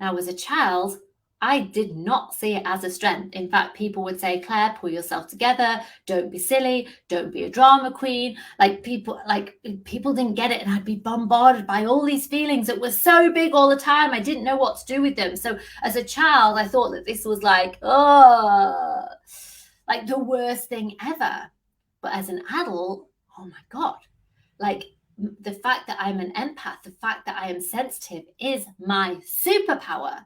Now, as a child, I did not see it as a strength. In fact, people would say, Claire, pull yourself together. Don't be silly. Don't be a drama queen. People didn't get it. And I'd be bombarded by all these feelings that were so big all the time. I didn't know what to do with them. So as a child, I thought that this was like the worst thing ever. But as an adult, oh my God, the fact that I'm an empath, the fact that I am sensitive is my superpower.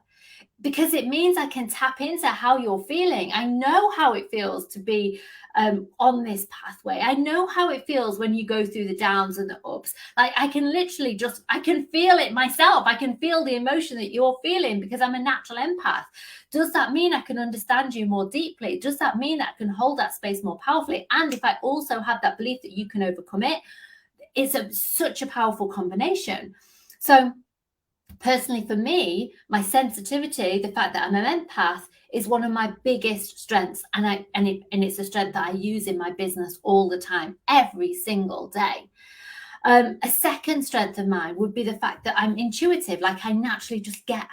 Because it means I can tap into how you're feeling. I know how it feels to be on this pathway. I know how it feels when you go through the downs and the ups. Like I can literally I can feel it myself. I can feel the emotion that you're feeling because I'm a natural empath. Does that mean I can understand you more deeply? Does that mean that I can hold that space more powerfully? And if I also have that belief that you can overcome it, it's such a powerful combination. So personally, for me, my sensitivity, the fact that I'm an empath, is one of my biggest strengths, and it's a strength that I use in my business all the time, every single day. A second strength of mine would be the fact that I'm intuitive. Like I naturally just get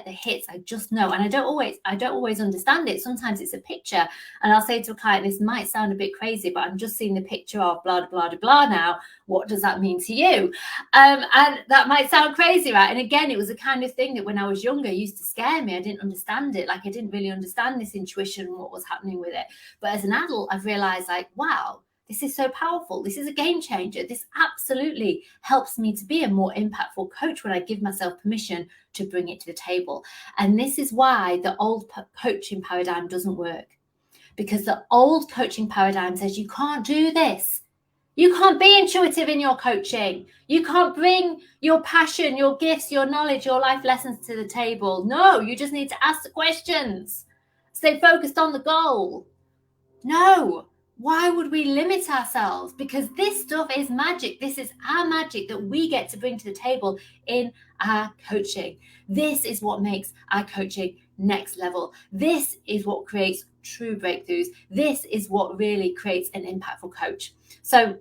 the hits. I just know, and I don't always understand it. Sometimes it's a picture, and I'll say to a client, "This might sound a bit crazy, but I'm just seeing the picture of blah blah blah blah now. What does that mean to you?" And that might sound crazy, right? And again, it was the kind of thing that when I was younger used to scare me. I didn't understand it. Like I didn't really understand this intuition and what was happening with it. But as an adult, I've realized, like, wow, this is so powerful. This is a game changer. This absolutely helps me to be a more impactful coach when I give myself permission to bring it to the table. And this is why the old coaching paradigm doesn't work. Because the old coaching paradigm says you can't do this. You can't be intuitive in your coaching. You can't bring your passion, your gifts, your knowledge, your life lessons to the table. No, you just need to ask the questions. Stay focused on the goal. No. Why would we limit ourselves? Because this stuff is magic. This is our magic that we get to bring to the table in our coaching. This is what makes our coaching next level. This is what creates true breakthroughs. This is what really creates an impactful coach. So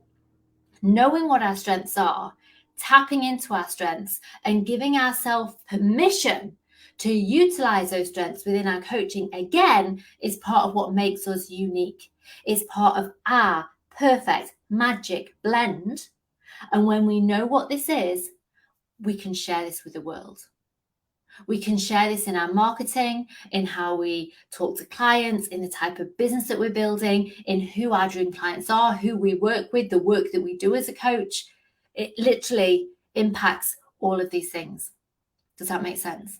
knowing what our strengths are, tapping into our strengths and giving ourselves permission to utilize those strengths within our coaching, again, is part of what makes us unique. It's part of our perfect magic blend. And when we know what this is, we can share this with the world. We can share this in our marketing, in how we talk to clients, in the type of business that we're building, in who our dream clients are, who we work with, the work that we do as a coach. It literally impacts all of these things. Does that make sense?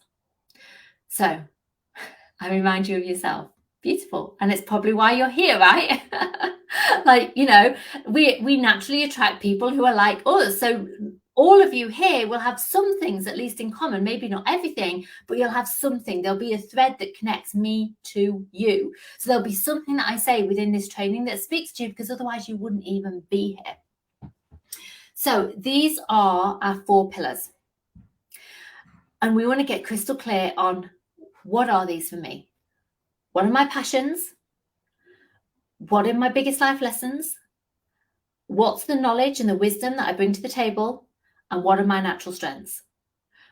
So I remind you of yourself. Beautiful. And it's probably why you're here, right? Like, you know, we naturally attract people who are like us. So all of you here will have some things at least in common, maybe not everything, but you'll have something. There'll be a thread that connects me to you. So there'll be something that I say within this training that speaks to you, because otherwise you wouldn't even be here. So these are our 4 pillars. And we want to get crystal clear on what are these for me? What are my passions? What are my biggest life lessons? What's the knowledge and the wisdom that I bring to the table? And what are my natural strengths?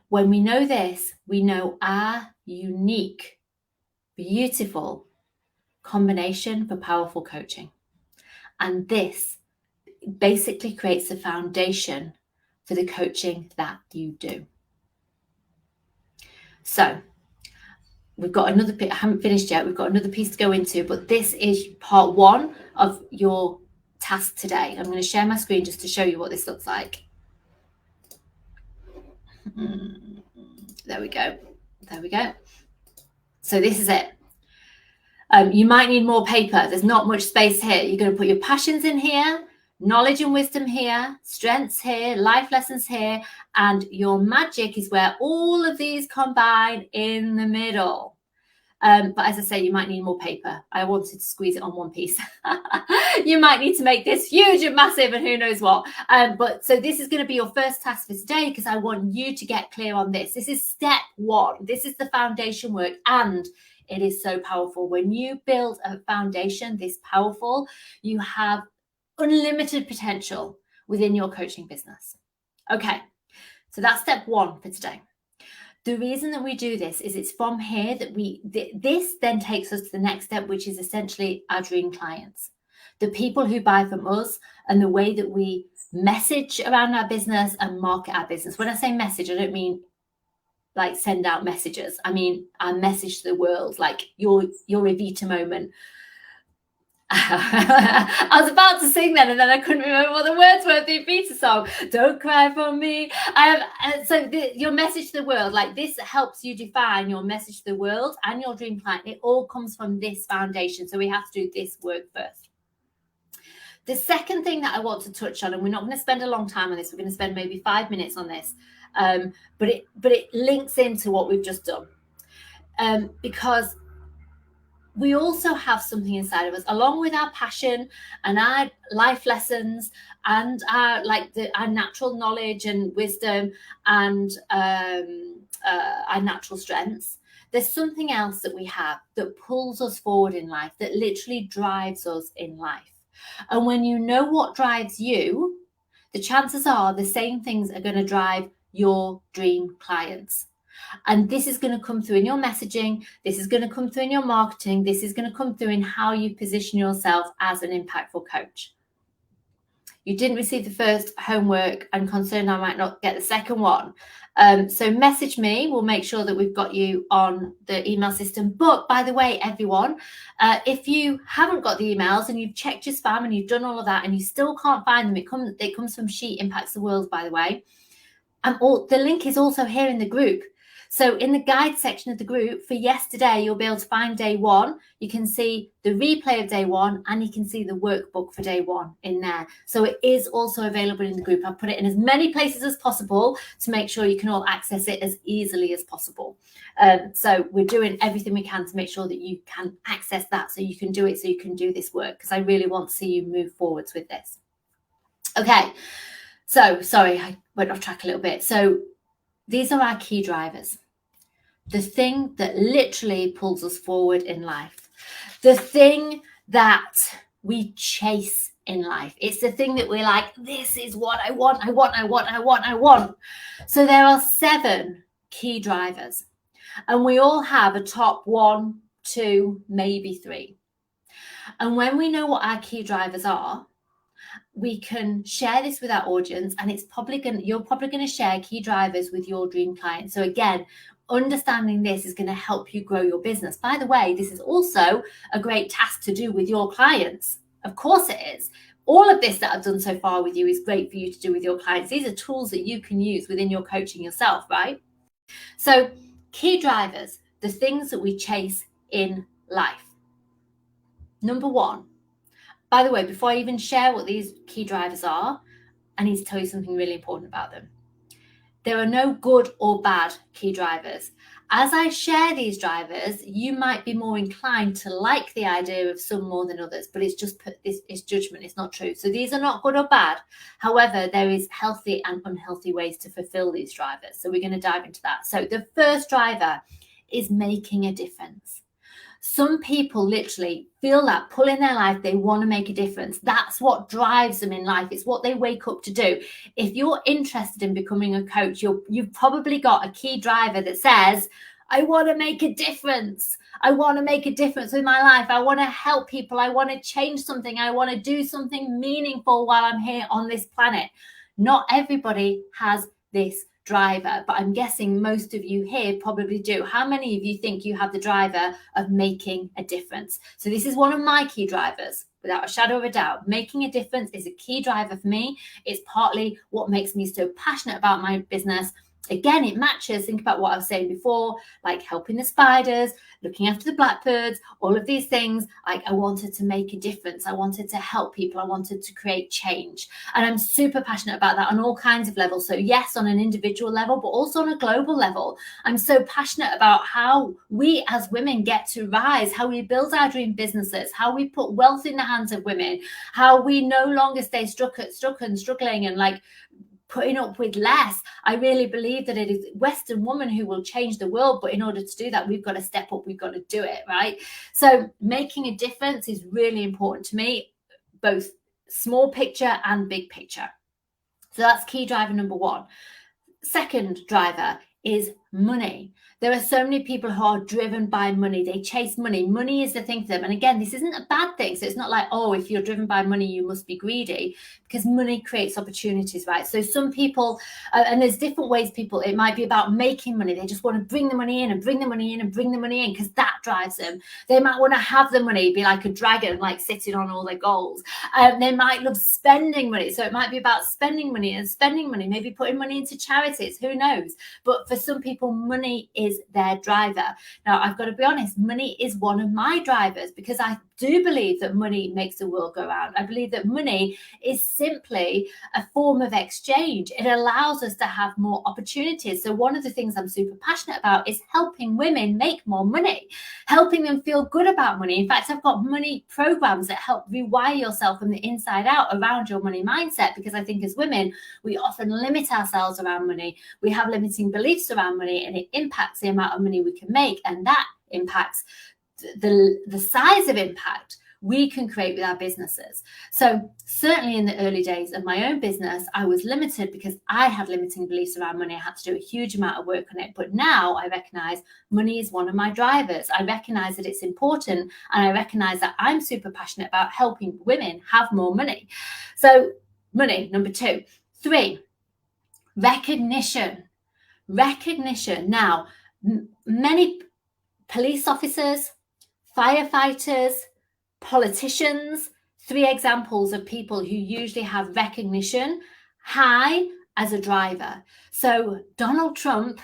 When we know this, we know our unique, beautiful combination for powerful coaching. And this basically creates the foundation for the coaching that you do. So we've got another bit, I haven't finished yet. We've got another piece to go into, but this is part 1 of your task today. I'm going to share my screen just to show you what this looks like. There we go. There we go. So this is it. You might need more paper. There's not much space here. You're going to put your passions in here, knowledge and wisdom here, strengths here, life lessons here, and your magic is where all of these combine in the middle. But as I say, you might need more paper. I wanted to squeeze it on one piece. You might need to make this huge and massive and who knows what. But so this is going to be your first task for today, because I want you to get clear on this. This is step 1. This is the foundation work, and it is so powerful. When you build a foundation this powerful, you have unlimited potential within your coaching business. Okay, so that's step 1 for today. The reason that we do this is it's from here that this then takes us to the next step, which is essentially our dream clients, the people who buy from us, and the way that we message around our business and market our business. When I say message, I don't mean like send out messages. I mean, our message to the world, like your Evita moment. I was about to sing that, and then I couldn't remember what the words were of the Evita song. Don't cry for me. So your message to the world, like this helps you define your message to the world and your dream client. It all comes from this foundation. So we have to do this work first. The second thing that I want to touch on, and we're not going to spend a long time on this, we're going to spend maybe 5 minutes on this, but it links into what we've just done, because we also have something inside of us, along with our passion and our life lessons and our natural knowledge and wisdom and our natural strengths. There's something else that we have that pulls us forward in life, that literally drives us in life. And when you know what drives you, the chances are the same things are going to drive your dream clients. And this is going to come through in your messaging. This is going to come through in your marketing. This is going to come through in how you position yourself as an impactful coach. You didn't receive the first homework and concerned I might not get the second one. So message me. We'll make sure that we've got you on the email system. But by the way, everyone, if you haven't got the emails and you've checked your spam and you've done all of that and you still can't find them, it comes from She Impacts the World, by the way. The link is also here in the group. So in the guide section of the group for yesterday, you'll be able to find day one. You can see the replay of day one, and you can see the workbook for day one in there. So it is also available in the group. I've put it in as many places as possible to make sure you can all access it as easily as possible. So we're doing everything we can to make sure that you can access that, so you can do it, so you can do this work, because I really want to see you move forwards with this. Okay, so sorry, I went off track a little bit. So these are our key drivers. The thing that literally pulls us forward in life. The thing that we chase in life. It's the thing that we're like, this is what I want, I want, I want, I want, I want. So there are 7 key drivers. And we all have a top 1, 2, maybe 3. And when we know what our key drivers are, we can share this with our audience, and you're probably going to share key drivers with your dream client. So again, understanding this is going to help you grow your business. By the way, this is also a great task to do with your clients. Of course it is. All of this that I've done so far with you is great for you to do with your clients. These are tools that you can use within your coaching yourself, right? So key drivers, the things that we chase in life. Number 1. By the way, before I even share what these key drivers are, I need to tell you something really important about them. There are no good or bad key drivers. As I share these drivers, you might be more inclined to like the idea of some more than others, but it's judgment. It's not true. So these are not good or bad. However, there is healthy and unhealthy ways to fulfill these drivers. So we're going to dive into that. So the first driver is making a difference. Some people literally feel that pull in their life. They want to make a difference. That's what drives them in life. It's what they wake up to do. If you're interested in becoming a coach, you've probably got a key driver that says, I want to make a difference. I want to make a difference with my life. I want to help people. I want to change something. I want to do something meaningful while I'm here on this planet. Not everybody has this driver, but I'm guessing most of you here probably do. How many of you think you have the driver of making a difference? So this is one of my key drivers, without a shadow of a doubt. Making a difference is a key driver for me. It's partly what makes me so passionate about my business. Again, it matches. Think about what I was saying before, like helping the spiders, looking after the blackbirds, all of these things. Like, I wanted to make a difference. I wanted to help people. I wanted to create change. And I'm super passionate about that on all kinds of levels. So yes, on an individual level, but also on a global level. I'm so passionate about how we as women get to rise, how we build our dream businesses, how we put wealth in the hands of women, how we no longer stay stuck and struggling and like putting up with less. I really believe that it is Western woman who will change the world. But in order to do that, we've got to step up. We've got to do it, right? So making a difference is really important to me, both small picture and big picture. So that's key driver number 1. Second driver is money. There are so many people who are driven by money. They chase money. Money is the thing for them. And again, this isn't a bad thing. So it's not like, oh, if you're driven by money, you must be greedy, because money creates opportunities, right? So some people, and there's different ways it might be about making money. They just want to bring the money in and bring the money in and bring the money in because that drives them. They might want to have the money, be like a dragon, like sitting on all their goals. They might love spending money. So it might be about spending money, maybe putting money into charities, who knows? But for some people, money is their driver. Now, I've got to be honest, money is one of my drivers, because I do believe that money makes the world go round. I believe that money is simply a form of exchange. It allows us to have more opportunities. So one of the things I'm super passionate about is helping women make more money, helping them feel good about money. In fact, I've got money programs that help rewire yourself from the inside out around your money mindset, because I think as women, we often limit ourselves around money. We have limiting beliefs around money, and it impacts the amount of money we can make, and that impacts the size of impact we can create with our businesses. So certainly in the early days of my own business, I was limited because I had limiting beliefs around money. I had to do a huge amount of work on it. But now I recognize money is one of my drivers. I recognize that it's important, and I recognize that I'm super passionate about helping women have more money. So money, number 2. 3, recognition. Now, many police officers, firefighters, politicians, 3 examples of people who usually have recognition high as a driver. So Donald Trump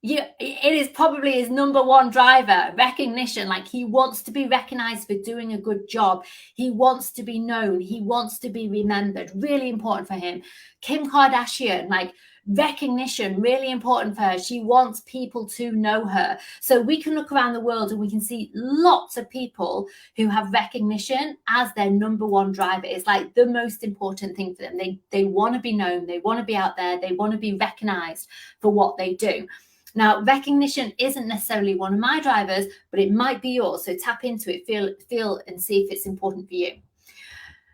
It is probably his number one driver, recognition. Like, he wants to be recognized for doing a good job. He wants to be known. He wants to be remembered. Really important for him. Kim Kardashian, like, recognition, really important for her. She wants people to know her. So we can look around the world and we can see lots of people who have recognition as their number one driver. It's like the most important thing for them. They want to be known. They want to be out there. They want to be recognized for what they do. Now, recognition isn't necessarily one of my drivers, but it might be yours. So tap into it, feel and see if it's important for you.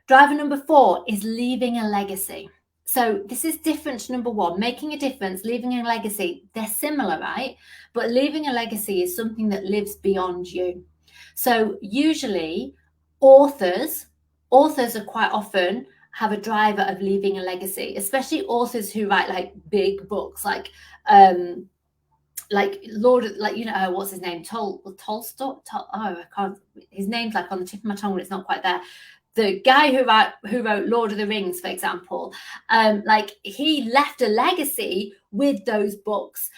Driver number 4 is leaving a legacy. So this is different to number 1, making a difference, leaving a legacy. They're similar, right? But leaving a legacy is something that lives beyond you. So usually authors are quite often have a driver of leaving a legacy, especially authors who write like big books, like Lord, like, you know, what's his name? Tolstoy. I can't. His name's like on the tip of my tongue, but it's not quite there. The guy who wrote Lord of the Rings, for example, like, he left a legacy with those books.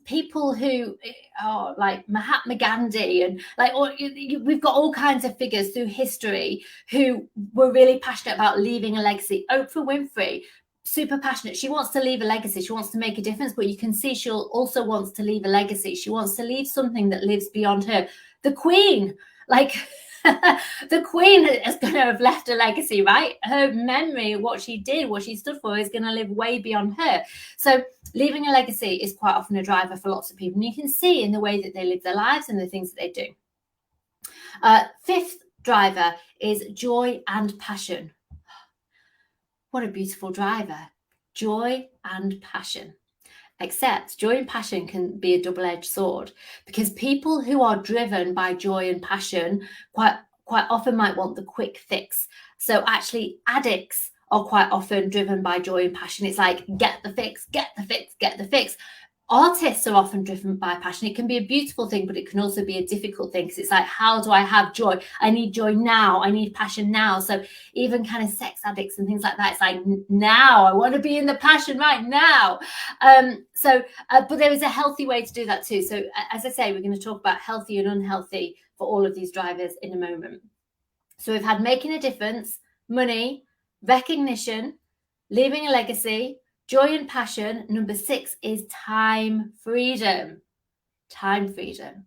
People who are like Mahatma Gandhi, and like, we've got all kinds of figures through history who were really passionate about leaving a legacy. Oprah Winfrey, super passionate. She wants to leave a legacy. She wants to make a difference, but you can see she also wants to leave a legacy. She wants to leave something that lives beyond her. The Queen, like, the Queen is going to have left a legacy, right? Her memory, what she did, what she stood for, is going to live way beyond her. So leaving a legacy is quite often a driver for lots of people. And you can see in the way that they live their lives and the things that they do. 5th driver is joy and passion. What a beautiful driver. Joy and passion. Except joy and passion can be a double-edged sword, because people who are driven by joy and passion quite often might want the quick fix. So actually, addicts are quite often driven by joy and passion. It's like, get the fix, get the fix, get the fix. Artists are often driven by passion. It can be a beautiful thing, but it can also be a difficult thing, because it's like, how do I have joy? I need joy now. I need passion now. So even kind of sex addicts and things like that, it's like, now I want to be in the passion right now. But there is a healthy way to do that too. So as I say, we're going to talk about healthy and unhealthy for all of these drivers in a moment. So we've had making a difference, money, recognition, leaving a legacy, joy and passion. Number 6 is time freedom. Time freedom.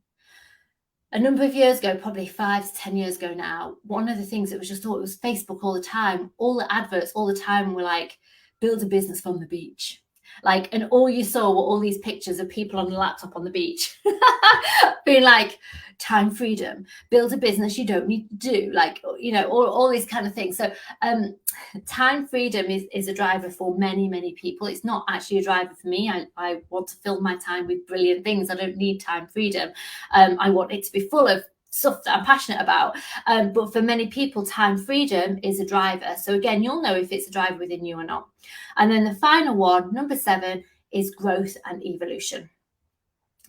A number of years ago, probably 5 to 10 years ago now, one of the things that was just thought, it was Facebook all the time. All the adverts all the time were like, build a business from the beach. Like, and all you saw were all these pictures of people on a laptop on the beach being like, time freedom, build a business you don't need to do, like, you know, all these kind of things. So time freedom is a driver for many people. It's not actually a driver for me. I want to fill my time with brilliant things. I don't need time freedom. I want it to be full of stuff that I'm passionate about. But for many people, time freedom is a driver. So again, you'll know if it's a driver within you or not. And then the final one, number 7, is growth and evolution.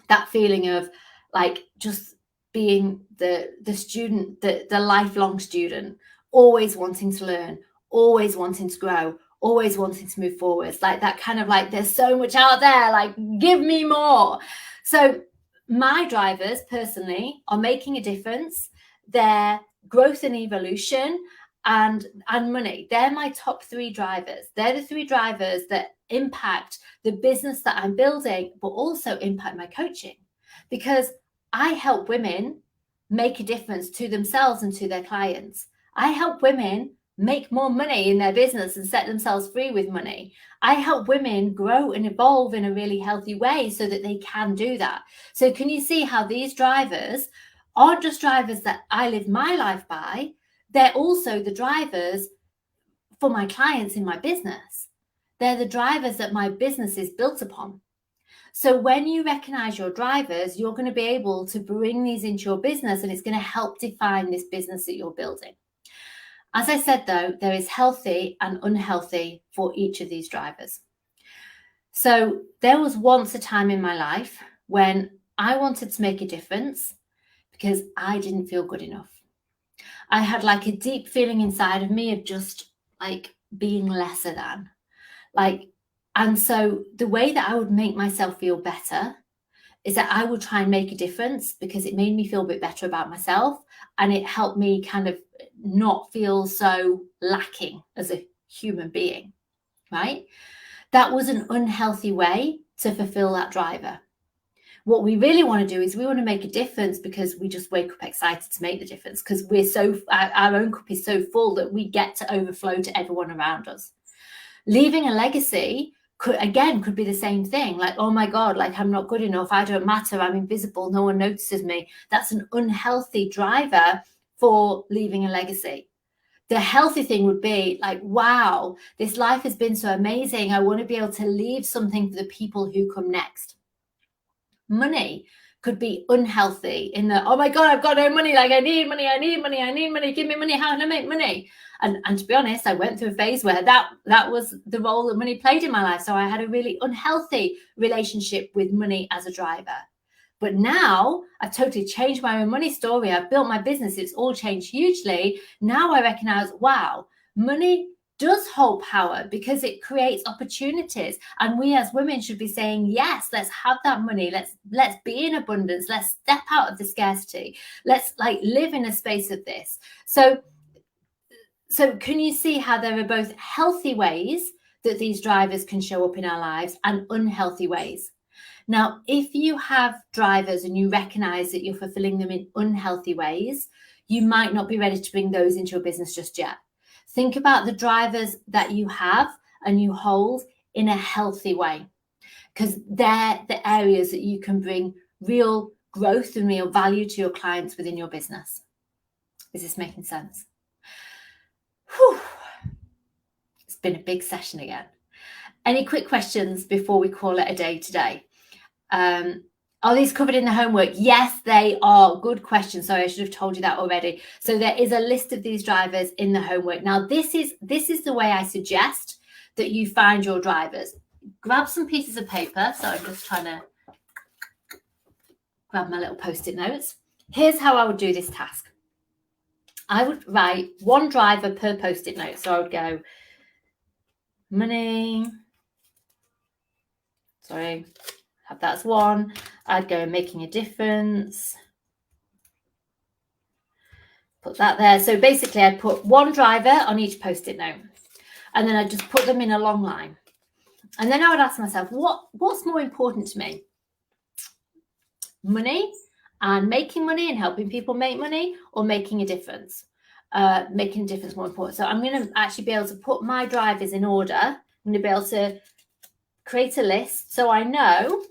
That feeling of like just being the student, the lifelong student, always wanting to learn, always wanting to grow, always wanting to move forwards. Like that kind of like, there's so much out there, like, give me more. So my drivers personally are making a difference. They're growth and evolution and money. They're my top 3 drivers. They're the 3 drivers that impact the business that I'm building, but also impact my coaching, because I help women make a difference to themselves and to their clients. I help women make more money in their business and set themselves free with money. I help women grow and evolve in a really healthy way so that they can do that. So can you see how these drivers aren't just drivers that I live my life by? They're also the drivers for my clients in my business. They're the drivers that my business is built upon. So when you recognize your drivers, you're going to be able to bring these into your business, and it's going to help define this business that you're building. As I said, though, there is healthy and unhealthy for each of these drivers. So there was once a time in my life when I wanted to make a difference because I didn't feel good enough. I had like a deep feeling inside of me of just like being lesser than. Like, And so the way that I would make myself feel better is that I would try and make a difference, because it made me feel a bit better about myself, and it helped me kind of not feel so lacking as a human being, right? That was an unhealthy way to fulfill that driver. What we really want to do is we want to make a difference because we just wake up excited to make the difference, because we're so, our own cup is so full that we get to overflow to everyone around us. Leaving a legacy could be the same thing. Like, oh my God, like I'm not good enough. I don't matter. I'm invisible. No one notices me. That's an unhealthy driver for leaving a legacy. The healthy thing would be like, wow, this life has been so amazing. I want to be able to leave something for the people who come next. Money could be unhealthy in the, oh my God, I've got no money. Like I need money. Give me money. How can I make money? And to be honest, I went through a phase where that was the role that money played in my life. So I had a really unhealthy relationship with money as a driver. But now I've totally changed my own money story. I've built my business. It's all changed hugely. Now I recognize, wow, money does hold power because it creates opportunities. And we as women should be saying, yes, let's have that money. Let's be in abundance. Let's step out of the scarcity. Let's like live in a space of this. So can you see how there are both healthy ways that these drivers can show up in our lives and unhealthy ways? Now, if you have drivers and you recognize that you're fulfilling them in unhealthy ways, you might not be ready to bring those into your business just yet. Think about the drivers that you have and you hold in a healthy way, because they're the areas that you can bring real growth and real value to your clients within your business. Is this making sense? Whew. It's been a big session again. Any quick questions before we call it a day today? Are these covered in the homework? Yes, they are. Good question. Sorry, I should have told you that already. So there is a list of these drivers in the homework. Now, this is the way I suggest that you find your drivers. Grab some pieces of paper. So I'm just trying to grab my little Post-it notes. Here's how I would do this task. I would write one driver per Post-it note. So I would go money. Sorry. That's one. I'd go making a difference. Put that there. So basically I'd put one driver on each Post-it note, and then I'd just put them in a long line. And then I would ask myself, what's more important to me? Money and making money and helping people make money, or making a difference? Making a difference more important. So I'm going to actually be able to put my drivers in order. I'm going to be able to create a list so I know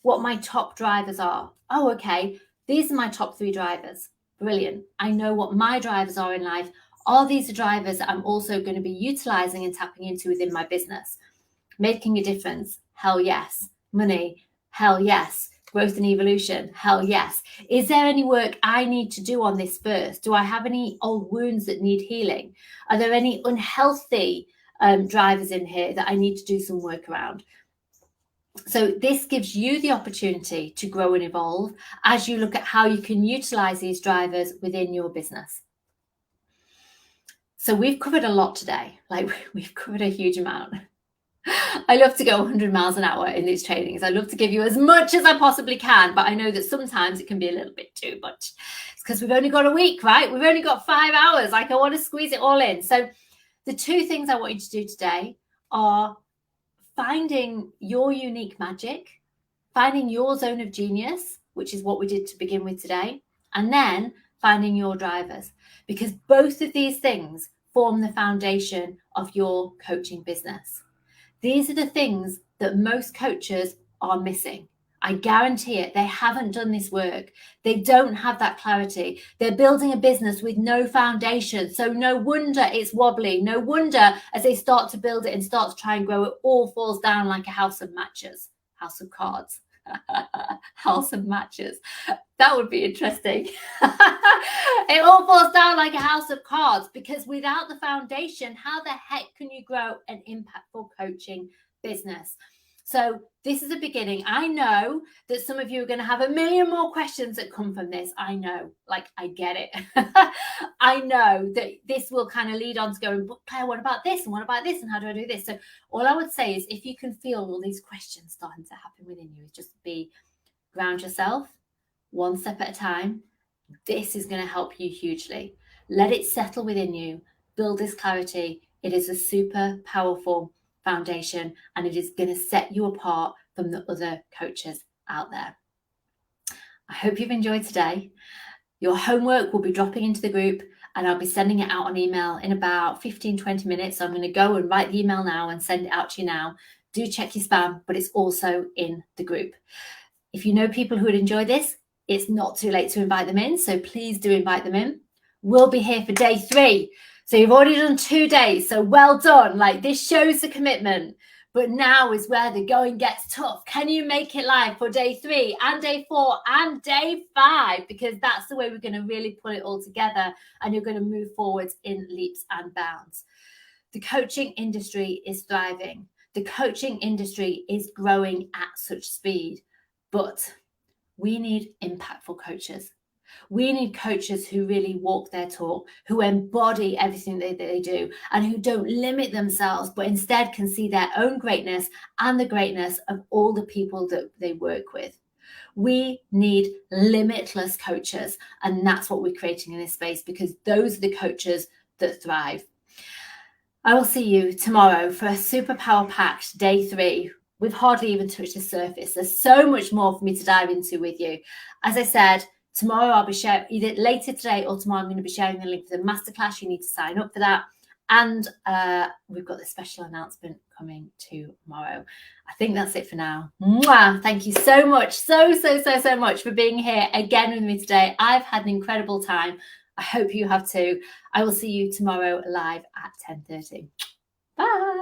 what my top drivers are. Oh, okay. These are my top 3 drivers. Brilliant. I know what my drivers are in life. Are these the drivers that I'm also going to be utilizing and tapping into within my business? Making a difference. Hell yes. Money. Hell yes. Growth and evolution. Hell yes. Is there any work I need to do on this first? Do I have any old wounds that need healing? Are there any unhealthy drivers in here that I need to do some work around? So this gives you the opportunity to grow and evolve as you look at how you can utilize these drivers within your business. So we've covered a lot today. Like we've covered a huge amount. I love to go 100 miles an hour in these trainings. I love to give you as much as I possibly can, but I know that sometimes it can be a little bit too much. It's because we've only got a week, right? We've only got 5 hours. Like I want to squeeze it all in. So the 2 things I want you to do today are finding your unique magic, finding your zone of genius, which is what we did to begin with today, and then finding your drivers, because both of these things form the foundation of your coaching business. These are the things that most coaches are missing. I guarantee it. They haven't done this work. They don't have that clarity. They're building a business with no foundation. So no wonder it's wobbly. No wonder as they start to build it and start to try and grow, it all falls down like a house of matches, house of cards, house of matches. That would be interesting. It all falls down like a house of cards, because without the foundation, how the heck can you grow an impactful coaching business? So this is a beginning. I know that some of you are going to have a million more questions that come from this. I know, like, I get it. I know that this will kind of lead on to going, but Claire, what about this? And what about this? And how do I do this? So all I would say is, if you can feel all these questions starting to happen within you, is just ground yourself one step at a time. This is going to help you hugely. Let it settle within you. Build this clarity. It is a super powerful foundation, and it is going to set you apart from the other coaches out there. I hope you've enjoyed today. Your homework will be dropping into the group, and I'll be sending it out on email in about 15-20 minutes. So I'm going to go and write the email now and send it out to you now. Do check your spam, but it's also in the group. If you know people who would enjoy this, it's not too late to invite them in. So please do invite them in. We'll be here for day 3. So you've already done 2 days. So well done. Like, this shows the commitment. But now is where the going gets tough. Can you make it live for day 3 and day 4 and day 5? Because that's the way we're going to really pull it all together, and you're going to move forwards in leaps and bounds. The coaching industry is thriving. The coaching industry is growing at such speed. But we need impactful coaches. We need coaches who really walk their talk, who embody everything that they do, and who don't limit themselves, but instead can see their own greatness and the greatness of all the people that they work with. We need limitless coaches, and that's what we're creating in this space, because those are the coaches that thrive. I will see you tomorrow for a super power-packed day 3. We've hardly even touched the surface. There's so much more for me to dive into with you. As I said, tomorrow I'll be sharing, either later today or tomorrow, I'm going to be sharing the link for the masterclass. You need to sign up for that. And we've got the special announcement coming tomorrow. I think that's it for now. Mwah! Thank you so much, so much for being here again with me today. I've had an incredible time. I hope you have too. I will see you tomorrow live at 10:30. Bye.